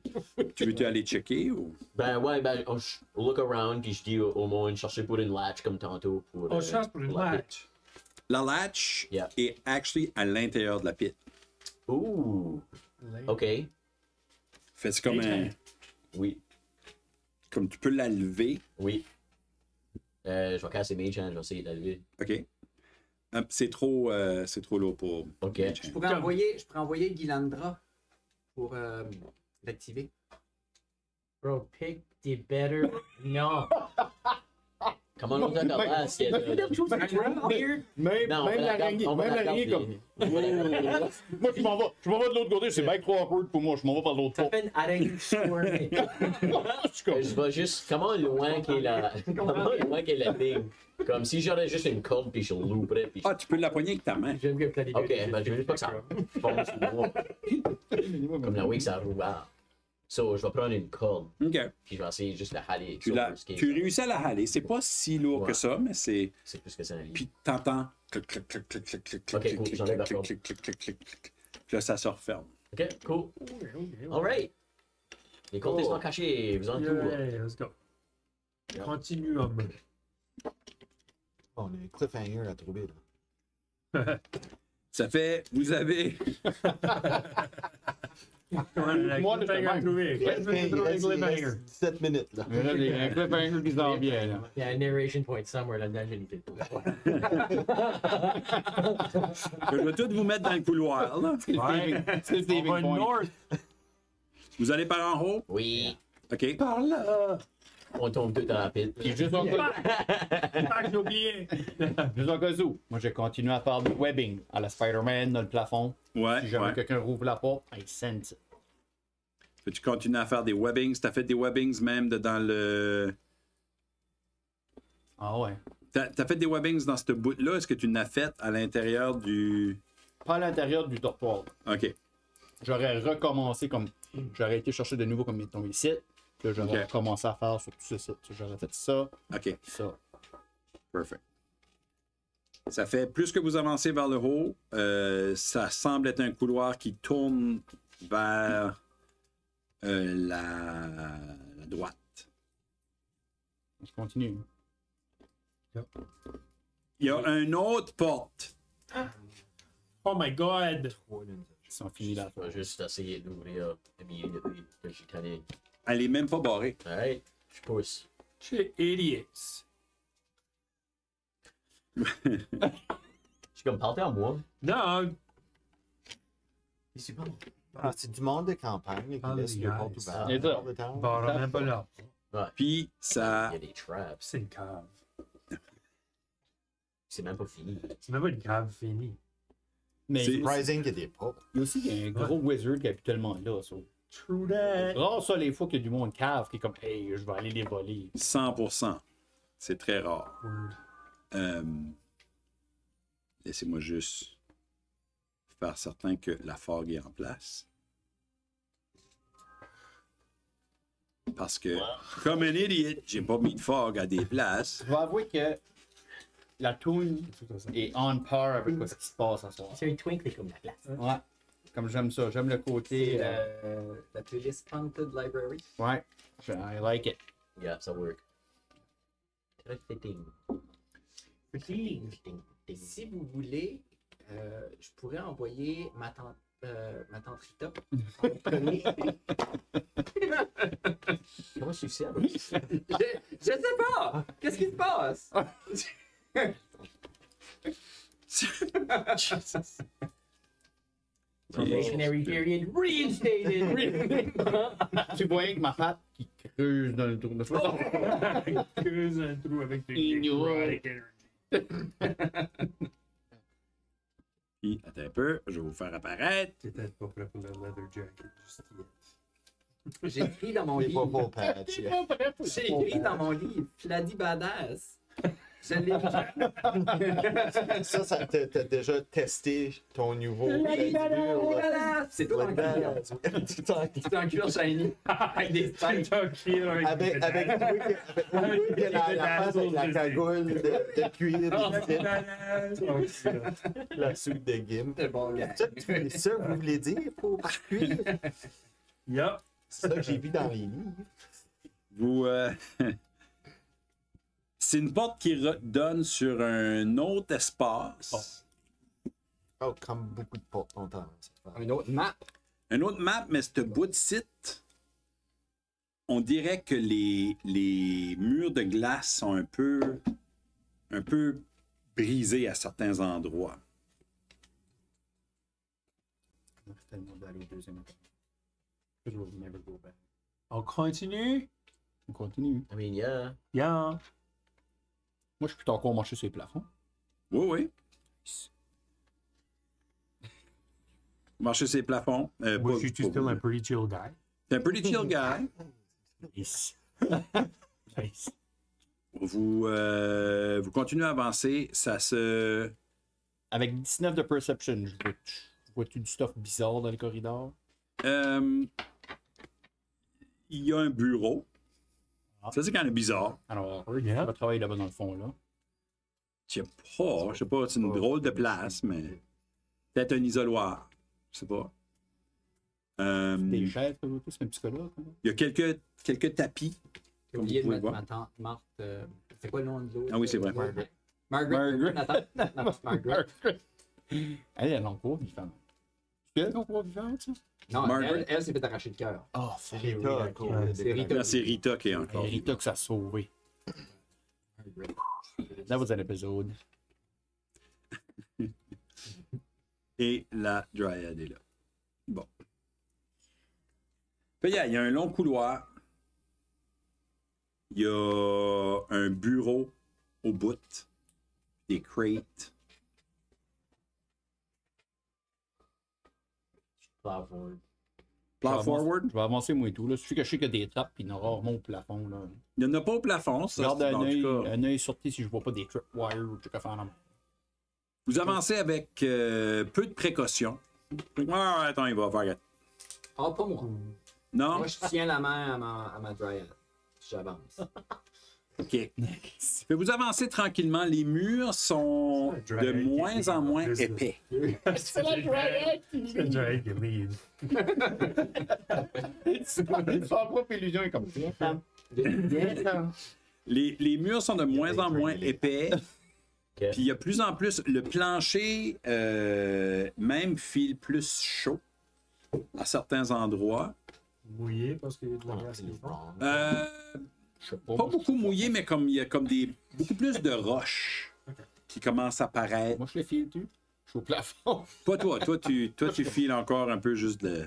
Tu veux-tu aller checker ou? Ben ouais, ben, on look around, puis je dis au moins, chercher pour une latch comme tantôt. Pour, On cherche pour une la pit. match. La latch Yeah. est actually à l'intérieur de la pit. Ouh, ok. Fait c'est comme Oui, comme tu peux la lever, oui. Je vais casser mes chances, je vais essayer de la lever. ok. C'est trop lourd pour. Ok. Je pourrais envoyer Guilandra pour l'activer. Bro, pick the better. Non. Comment on dit là? C'est Weird. Même Non, l'araignée comme. Moi, je m'en vais de l'autre côté, c'est bien trop awkward pour moi, je m'en vais par l'autre Ça porte. fait une araignée squirmée. Je vais juste. Comment loin qu'est la. Comment loin qu'est la ligne? Comme si j'aurais juste une corde puis je louperais. Puis... Ah, tu peux la poigner avec ta main. J'aime que t'as des Ok, ben je veux juste pas que ça fonce sur moi. Comme la way que ça roule. So, je vais prendre une corde Ok. puis je vais essayer juste de la haler. Tu réussis à la haler. C'est pas si lourd Ouais. que ça, mais c'est. C'est plus que ça. Puis t'entends. Clic, clic, clic, clic, clic, clic, Ok, clic, cool, clic, j'enlève la clic, corde. clic, clic, clic, clic, clic. Puis là, ça se referme. Ok, cool. Alright. Les cultistes sont cachés, vous en tout. Yeah, let's go. Continuum. On a un cliffhanger à trouver. Là. Ça fait. Vous avez. Moi, le cliffhanger à trouver. Il reste 17 minutes. Là. Il y a un cliffhanger qui s'en vient, là. Il y a un narration point somewhere là-dedans, j'ai une idée. Je vais tout vous mettre dans le couloir, là. Ouais. C'est le On va saving point. north. Vous allez par en haut? Oui. OK. Par là. On tombe tous dans la pile. Puis juste en cas, Ah, j'ai oublié. juste en cas où, moi j'ai continué à faire du webbing à la Spider-Man dans le plafond. Ouais. Si jamais Ouais. quelqu'un rouvre la porte, I sense it. Peux-tu continuer à faire des webbings? T'as fait des webbings même dans le... Ah ouais. T'as fait des webbings dans ce bout-là? Est-ce que tu l'as fait à l'intérieur du... Pas à l'intérieur du dortoir. OK. J'aurais recommencé comme. J'aurais été chercher de nouveau comme mettons ici. Puis là, j'aurais Ok. recommencé à faire sur tout ce site. J'aurais fait ça, OK. ça. Perfect. Ça fait plus que vous avancez vers le haut, ça semble être un couloir qui tourne vers la droite. On continue. Il y a une autre porte. Oh my god! Ils sont finis là. Je vais juste essayer d'ouvrir immediately. Que je connais. Elle est même pas barrée. Alright, je pousse. Shit, idiots. Je suis comme parti en moi. Non, C'est bon. Ah, c'est du monde de campagne Ah, qui laisse les le gars, porte c'est- ouvert Et toi? all the time. bon, on même pas là. Puis ça... Il y a des traps. C'est une cave. C'est même pas fini. C'est même pas une cave finie. Mais C'est- il y a aussi- Surprising qu'il y a des portes. il y a aussi un gros wizard qui est habituellement là. So. True that. Rare ça les fois qu'il y a du monde cave qui est comme hey, je vais aller les voler. 100%. C'est très rare. Word. Laissez-moi juste faire certain que la fog est en place. Parce que, comme un idiot, j'ai pas mis de fog à des places. Je vais avouer que la tune est on par avec ce qui se passe ce soir. C'est un twinkle comme la place. Ouais. Comme j'aime ça, j'aime le côté. La playlist Haunted Library. Ouais. I like it. Yeah, ça work. Très fitting. Fitting. Fitting. Si vous voulez, je pourrais envoyer ma tante Rita en premier. Comment tu sais? Je sais pas! Qu'est-ce qui se passe? Probationary period reinstated! Tu voyais que ma patte qui creuse dans le trou de feu. Creuse un trou avec des Ignorant. necrotic energy. Puis, attends un peu, je vais vous faire apparaître. T'es peut-être pas prêt pour le leather jacket juste yet. J'ai écrit dans mon Il est pas livre. full patch. J'ai écrit dans mon livre. Fladdy Badass. Je l'ai Ça, t'as déjà testé ton nouveau. Fladdy Badass! C'est tout en cuir. Tout en cuir. C'est un cuir shiny. Avec des spikes. Avec toi qui a la face avec la cagoule de cuir, la soupe de Gim. C'est bon, gars. Ça, vous voulez dire, pour par cuir? Yup. C'est ça que j'ai vu dans les livres. Vous. C'est une porte qui donne sur un autre espace. Oh, comme beaucoup de portes ont tendance à faire. Une autre map. Un autre map, mais ce bout de site, on dirait que les murs de glace sont un peu brisés à certains endroits. On a tellement d'aller au deuxième étage. Je will never go back. On continue? On continue. I mean, yeah. Yeah. Moi, je peux encore marcher sur les plafonds. Oui, oui. Marcher sur les plafonds. Moi, pas- je suis pas still vous. un pretty chill guy. C'est un pretty chill guy. Nice. Nice. Vous continuez à avancer. Ça se... Avec 19 de perception, je vois-tu du stuff bizarre dans les corridors? Il y a un bureau. Ça, c'est quand même bizarre. Alors, Yeah. on va travailler là-bas dans le fond, là. Je sais pas, c'est une drôle de place, mais peut-être un isoloir. Je sais pas. Des chaises, c'est un psychologue. Hein? Il y a quelques tapis. J'ai Comme oublié vous de pouvez mettre voir. ma tante Marthe. C'est quoi le nom de l'autre? Ah oui, c'est vrai. Margaret. Margaret. Margaret. Margaret. Elle est encore vivante. C'est elle encore vivante, ça? Non, Margaret. elle s'est fait arracher le cœur. Oh, C'est Rita, à cause Ouais, de- c'est Rita. Là, c'est Rita qui est encore. Rita que ça a sauvé. Margaret. That was an episode. Et la dryade est là. Bon. Puis, il y a un long couloir. Il y a un bureau au bout. Des crates. Plowboard. Plan forward. Je vais avancer moi et tout. Là. Suffit que je sais qu'il y a des trappes, puis il y en aura rarement au plafond. Là. Il n'y en a pas au plafond, ça. Garde c'est- en tout cas, un œil sorti si je vois pas des tripwires ou trucs à faire. vous avancez avec peu de précaution. Ah, attends, il va faire. Ah, pas moi. Non? Moi, je tiens la main à ma dryad. J'avance. OK. Vous avancez tranquillement. Les murs sont C'est un de dragon moins qui en lead, moins en plus, là. épais. C'est la Dryad qui lead. Sa propre illusion est comme ça. Les murs sont de moins en moins épais. Ok. Puis il y a plus en plus. Le plancher même file plus chaud à certains endroits. Mouillé parce qu'il y a de la glace qui fond. Je sais pas. Pas beaucoup mouillé, mais comme il y a comme beaucoup plus de roches qui commencent à apparaître. Moi, je le file, tu. Je suis au plafond. Pas toi. Toi, tu files encore un peu juste de.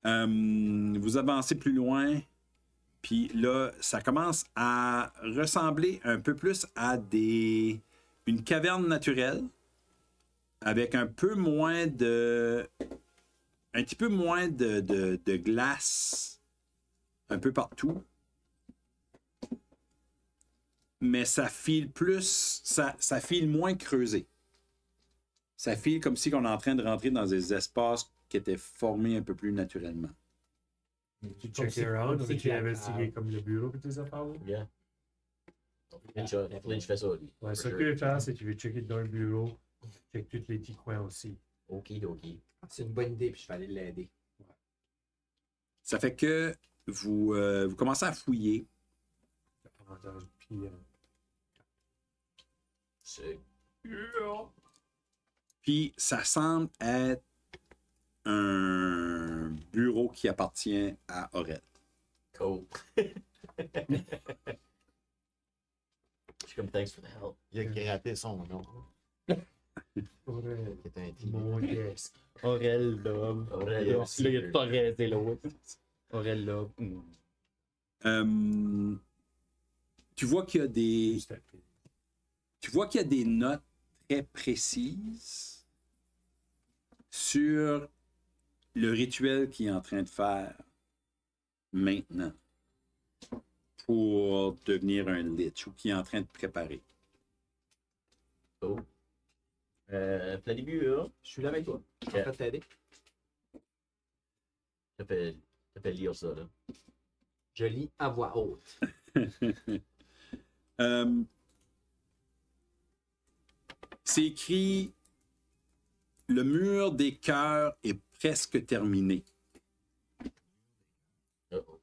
Vous avancez plus loin. Puis là, ça commence à ressembler un peu plus à une caverne naturelle. Avec un peu moins de. Un petit peu moins de glace. Un peu partout. Mais ça file plus. Ça file moins creusé. Ça file comme si on est en train de rentrer dans des espaces qui étaient formés un peu plus naturellement. Tu check around, mais tu investigué comme le bureau et tes affaires. Là. Yeah. Flinch fait ça, lui. Ouais, For ça sure. que je vais faire, c'est que tu vas checker dans le bureau, check tous les petits coins aussi. Okidoki. C'est une bonne idée, puis je vais aller l'aider. Ça fait que vous commencez à fouiller. Avantage, puis C'est. Puis ça semble être un bureau qui appartient à Aurel. Cool. Je suis comme, thanks for the help. Il a gratté son nom. Aurel, Qui est un petit. mon desk. Aurel Love. Aurel Là, Love. il y a tout arrêté là. Aurel Love. Tu vois qu'il y a des. Juste après. Tu vois qu'il y a des notes très précises sur le rituel qu'il est en train de faire maintenant pour devenir un lich ou qu'il est en train de préparer. Oh. Vladimir, Je suis là avec toi. Je suis en train de t'aider. t'appelles lire ça, là. Je lis à voix haute. C'est écrit le mur des cœurs est presque terminé. Uh-oh.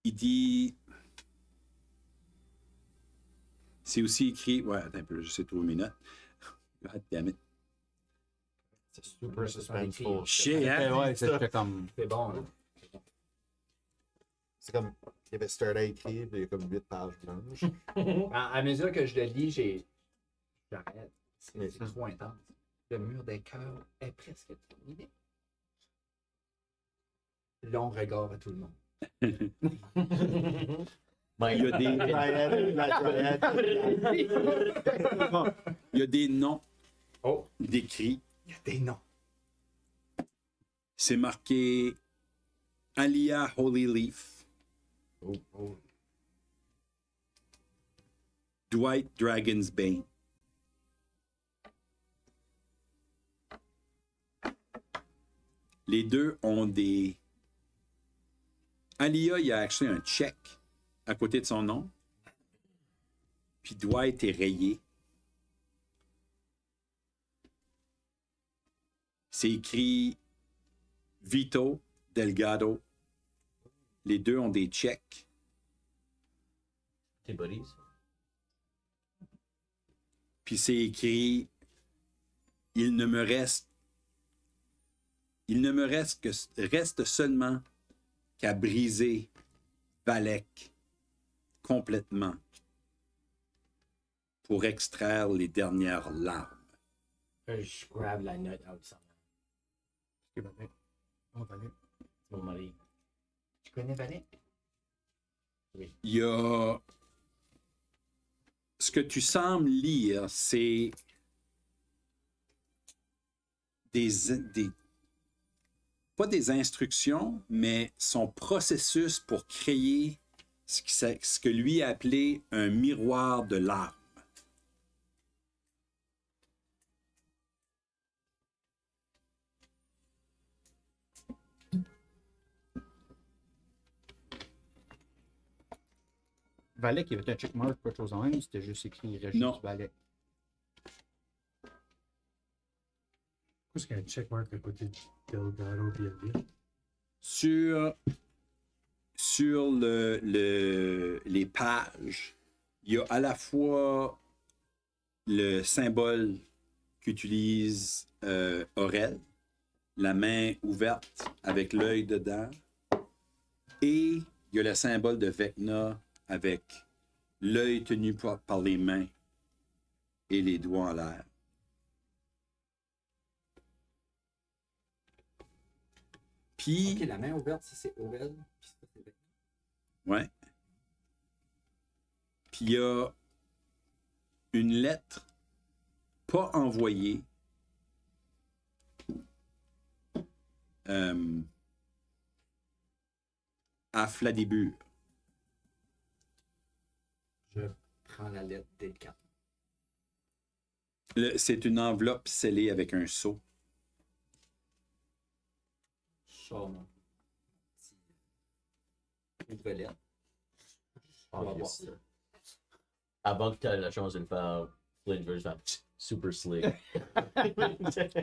Il dit. C'est aussi écrit. Ouais, attends un peu, je sais trouver mes notes. God damn it. C'est super suspenseful. Shit, hein? Ouais, c'était comme. C'est bon, là. C'est comme. Il y avait Start à écrire, puis il y a comme 8 pages blanches. À mesure que je le lis, j'arrête. Mais- C'est trop intense. Le mur des cœurs est presque terminé. Long regard à tout le monde. Il y a Il y a des noms Oh, décrits. il y a des noms. C'est marqué Alia Holy Leaf. Oh. Dwight Dragon's Bane. Les deux ont des. Alia, il y a acheté un chèque à côté de son nom. Puis Dwight est rayé. C'est écrit Vito Delgado. Les deux ont des chèques. Tes buddies. Puis c'est écrit il ne me reste reste seulement qu'à briser Valek complètement pour extraire les dernières larmes. Je grab la note out. Oh, Valet. Mon mari. Tu connais Valet? Il y a. Ce que tu sembles lire, c'est des. Pas des instructions, mais son processus pour créer ce que lui a appelé un miroir de l'âme. Valet qui avait un checkmark, pas de chose en même, c'était juste écrit Régis Non. Valet. Pourquoi est-ce qu'il y a un checkmark à côté de Delgado BLB? Sur les pages, il y a à la fois le symbole qu'utilise Aurel, la main ouverte avec l'œil dedans, et il y a le symbole de Vecna avec l'œil tenu par les mains et les doigts en l'air. Puis, Ok, la main ouverte, ça c'est Aurel. Puis ça, c'est Vecna. ouais. Puis il y a une lettre pas envoyée à Fladébur. Je prends la lettre délicate. C'est une enveloppe scellée avec un sceau. Je sors mon petit ouvre-lettre. Ah, On va voir yes. ça. Avant que tu aies la chance de le faire, Flynn va juste faire super slick.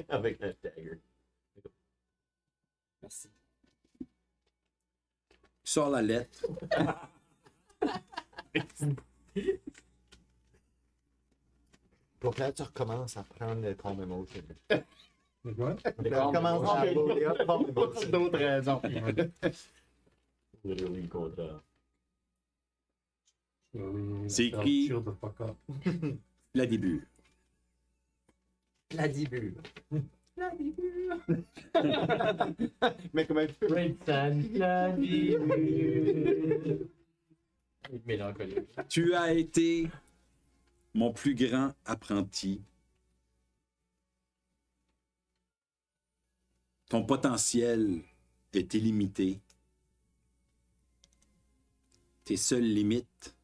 Avec un dagger. Merci. Tu sors la lettre. Donc là, tu recommences à prendre le Calm Emotion. C'est quoi? Donc là, tu commences à rouler up Calm Emotion. D'autres raisons. Literally le contraire. C'est écrit- Chill the fuck up. Fladébur. Pladibure. Pladibure. Mais comment un petit peu. Great Sun, mélancolique. Tu as été mon plus grand apprenti. Ton potentiel est illimité. Tes seules limites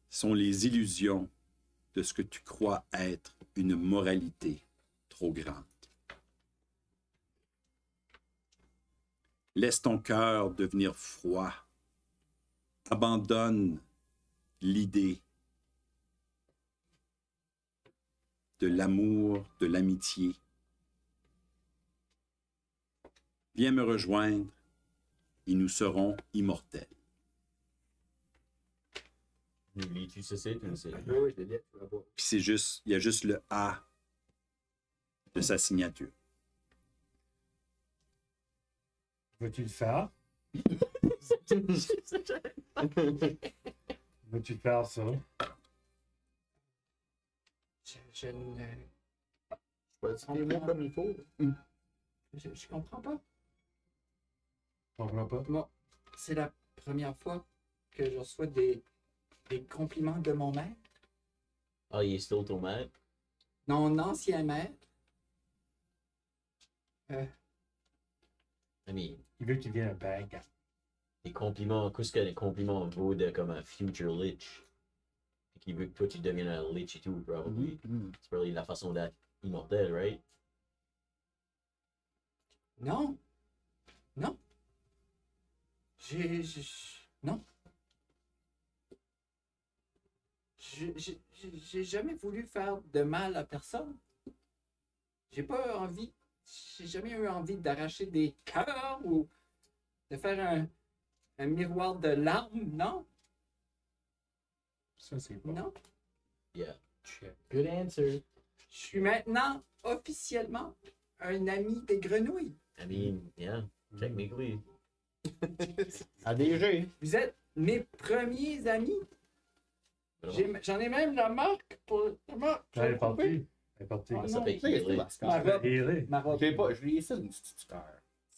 sont les illusions de ce que tu crois être une moralité trop grande. Laisse ton cœur devenir froid. Abandonne l'idée de l'amour, de l'amitié. Viens me rejoindre et nous serons immortels. Lis-tu ceci, tu le sais. Oui, oui, je l'ai dit, tu vas voir. Puis c'est juste, il y a juste le A de sa signature. Veux-tu le faire? Veux-tu faire ça? Je ne. Choisis tes mots comme il faut. Je comprends pas. Je comprends pas. Moi, c'est la première fois que je reçois des compliments de mon maître. Ah, il est still ton maître? Non, ancien maître. I mean, Il veut qu'il vienne un bag. des compliments, qu'est-ce que les compliments vaut de comme un future lich? Puis qu'il veut que toi tu deviennes un lich et tout, probably. C'est probably la façon d'être immortel, right? Non. Non. Non. J'ai jamais voulu faire de mal à personne. J'ai pas envie. J'ai jamais eu envie d'arracher des cœurs ou de faire un miroir de larmes. Non. Ça, c'est bon. Non. Yeah. Shit. Good answer. Je suis maintenant officiellement un ami des grenouilles. I mean, yeah, technically. ADG. Vous êtes mes premiers amis. J'en ai même la marque pour. La marque. Elle est partie. Elle est partie. Ah, Ça non. fait Ça, il est healer. la scar. Ma robe. Erré. Ma robe. Je l'ai pas, je lui ai laissé une petite scar.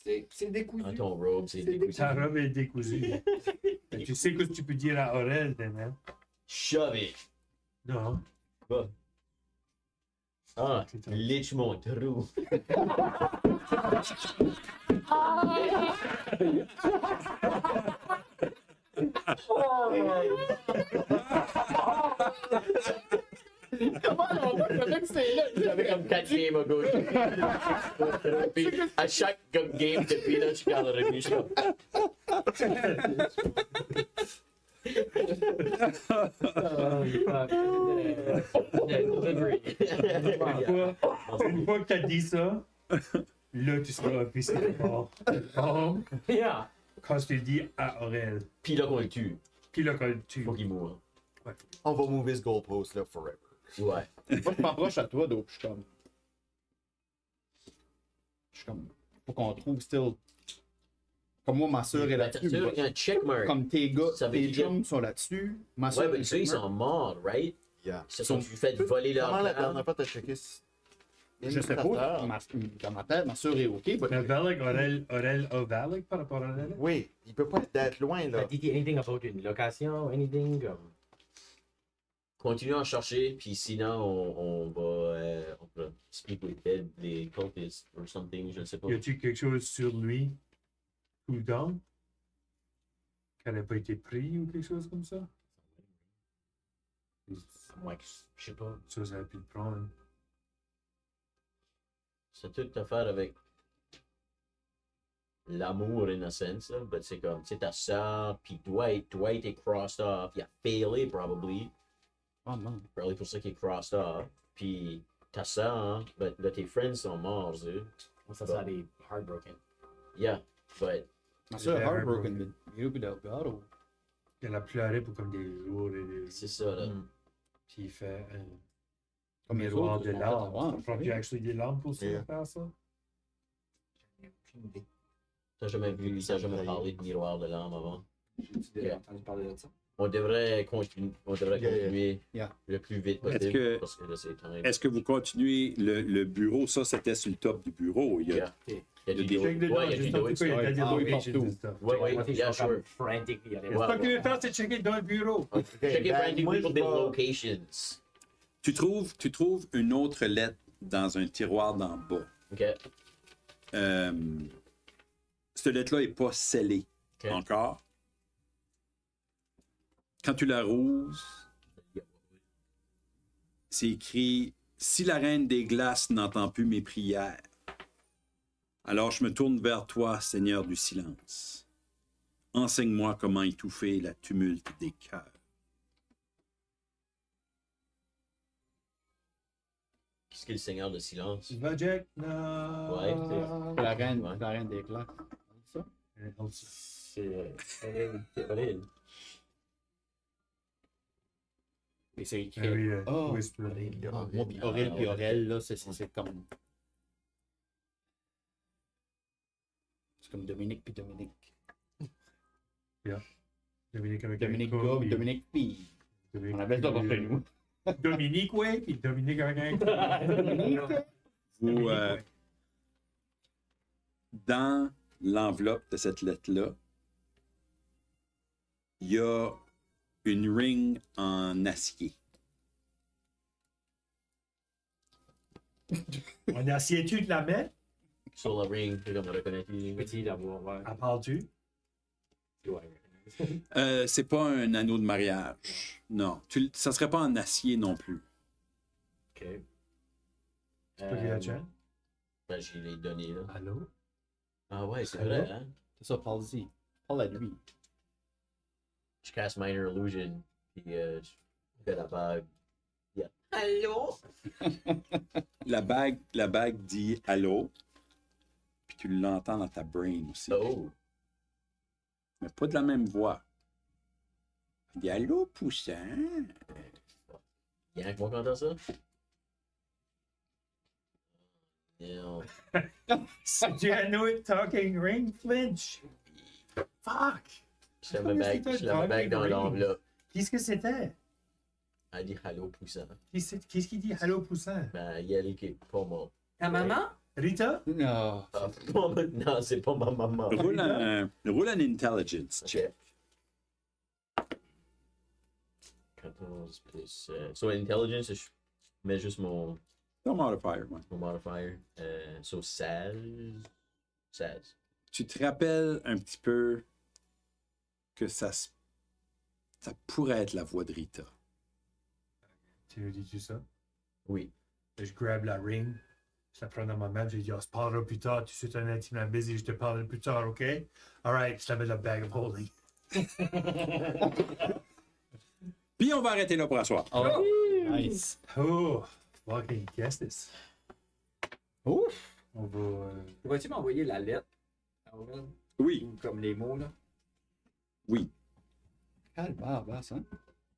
C'est décousu. Dans ton robe, c'est dégoûtant. Ta robe est décousue. Tu sais que tu peux dire à Aurel, hein? Shove it. Non. Va. Ah, C'est ça. lich mon trou. Comment on va avec c'est là? J'avais comme 4 games à gauche. Puis à chaque comme game depuis là, je suis dans le revenu. Je suis comme, Une fois que t'as dit ça, là, tu seras officiellement mort. Bon, Yeah. quand tu dis à Aurel, Puis là qu'on le tue, puis là, quand tu... faut qu'il mourre. On va move this goalpost là forever. Ouais. Moi, je m'approche à toi, donc je suis comme. Faut qu'on trouve still. Comme moi, ma soeur est là-dessus. T'as sûr, il y a un checkmark. Comme tes gars, Ça veut tes dire- chums sont là-dessus. Ma Ouais, soeur mais ceux, ils sont morts, right? Yeah. Ils se sont fait voler leur Comment la clan. dernière fois t'as checké Je sais pas, dans ma tête, ma soeur est ok. but- Mais Valak, Aurel a Valak par rapport à Aurel? Oui, il peut pas être loin là. Did he anything about une location, anything? Continuons à chercher, puis sinon, on va speak with les cultists or something, je ne sais pas. Y a-tu quelque chose sur lui? Ou dans? Qui n'a pas été pris ou quelque chose comme ça? Ouais, je sais pas. Ça, ça a pu le prendre. C'est toute affaire avec l'amour, in a sense, là. But c'est comme, tu sais, ta soeur, puis Dwight est crossed off. Il a failé, probably. Oh non. Probably pour ça qu'il est crossed off. Puis ta soeur, but là, tes friends sont morts, eux. Ça, ça des heartbroken. Yeah, but Ma soeur est Yeah, heartbroken, mais il est au gâteau. Elle a pleuré pour comme des jours et des jours. c'est ça, là. Puis il fait un Comme les miroir autres, de ils sont larmes. faits en Ça prend ouais, actually des larmes pour ça, Yeah. faire ça? T'as jamais parlé de miroir de l'âme avant. J'ai-tu déjà entendu parler de ça? On devrait continuer Yeah. le plus vite Est-ce possible, que- parce que là, c'est time. Est-ce que vous continuez le bureau? Ça, c'était sur le top du bureau. Il y a, Yeah. Il y a du Check dos. dedans, Ouais, il y a du juste dos. un petit peu, il y a des Ah oui, locations partout. et stuff. Ouais, ouais, Moi, je yeah, suis comme sure. frantically aller Ouais. voir. Ce que tu veux faire, c'est checker dans le bureau. Checker ben, frantically moi, pour je des vais- locations. tu trouves une autre lettre dans un tiroir d'en bas. OK. Cette lettre-là n'est pas scellée OK. encore. Quand tu la rouvres, c'est écrit « Si la reine des glaces n'entend plus mes prières, alors je me tourne vers toi, Seigneur du silence. Enseigne-moi comment étouffer la tumulte des cœurs. Qu'est-ce que le Seigneur de silence? Vajek, non. Ouais, C'est la reine des glaces. Ça? C'est horrible. Et c'est écrit. Ah oui, Oh. Whisper. Ah, moi, puis Aurel, là, c'est comme. C'est comme Dominique puis Dominique. Dominique avec Dominique un gars, coup, puis puis Dominique fille. Dominique On appelle ça pour chez nous. Dominique, ouais, puis Dominique avec un coup. Vous, dans l'enveloppe de cette lettre-là, il y a une ring en acier. On a assieds-tu de la mettre? Sur le ring, c'est comme reconnaître. Petit d'avoir, ouais. À part-tu? Ouais. C'est pas un anneau de mariage. Non. Ça serait pas en acier non plus. OK. Tu peux dire à Jen? Ben, je l'ai donné, là. Allô? Ah ouais, c'est Allô? vrai, hein? C'est ça, parle-y. Parle à lui. Je casse Minor Illusion, puis je fais la bague. Yeah. Allô? La bague dit allô, puis tu l'entends dans ta brain aussi. Oh! Mais pas de la même voix. Il dit allô, poussin. Yank, moi, quand t'as ça? Non. C'est du Inuit Talking Ring Flinch. Fuck! Je la bague dans l'enveloppe. Qu'est-ce que c'était? Elle dit allô, poussin. Qu'est-ce qu'il dit? Allô, poussin? Ben, Yel qui est pas mort. Ta maman? Rita? Non. Non, c'est pas ma maman. Roule un intelligence check. Ok. 14 plus. So, intelligence, je mets juste mon Ton modifier, ouais. modifier. So, 16. 16. Tu te rappelles un petit peu que ça pourrait être la voix de Rita. Tu dis ça? Oui. Je grab la ring, je la prends dans ma main, je dis, on se parlera plus tard, tu sais, un intimement busy, je te parlerai plus tard, OK? Alright, je la mets dans le bag of holding. Puis on va arrêter là pour asseoir. Oh, nice. Oh, fucking guess this. Ouf. On va. Pourrais-tu m'envoyer la lettre? Aurel? Oui, Ou comme les mots, là? oui. Calvaire, basse, hein?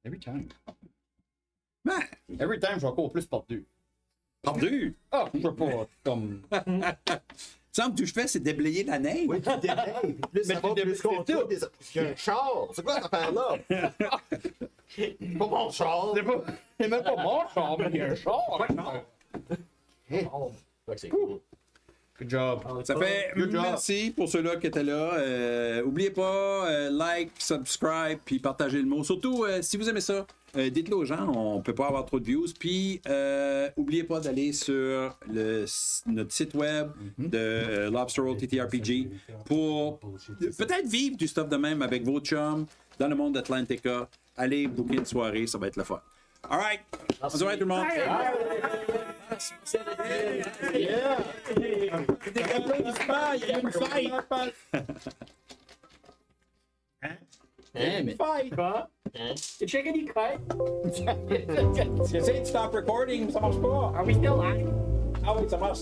Every time. Ben, Every time, je vais encore plus par deux. par deux. Ah, je sais pas, comme. Semble que tout je fais, c'est déblayer la neige. Oui, tu déblayes, puis plus ça Mais va, tu plus déblayes qu'on tout. trouve des... Il y a un char! C'est quoi cette affaire-là? C'est pas mon char! C'est même pas mon char, mais il y a un char. Fait que c'est cool. Good job. Ça fait Good job. merci pour ceux-là qui étaient là. Oubliez pas, like, subscribe, puis partagez le mot. Surtout, si vous aimez ça, dites-le aux gens, on peut pas avoir trop de views. Puis, oubliez pas d'aller sur notre site web de Lobster Roll TTRPG pour peut-être vivre du stuff de même avec vos chums dans le monde d'Atlantica. Allez booker une soirée, ça va être le fun. All right. Bonne soirée tout le monde. Yeah! Des applaudissements, il y a une fête. Damn it. Fight. Hein? The chickadee cut. J'essaie de stop recording, ça marche pas. Are we still live? Ah oui, ça marche.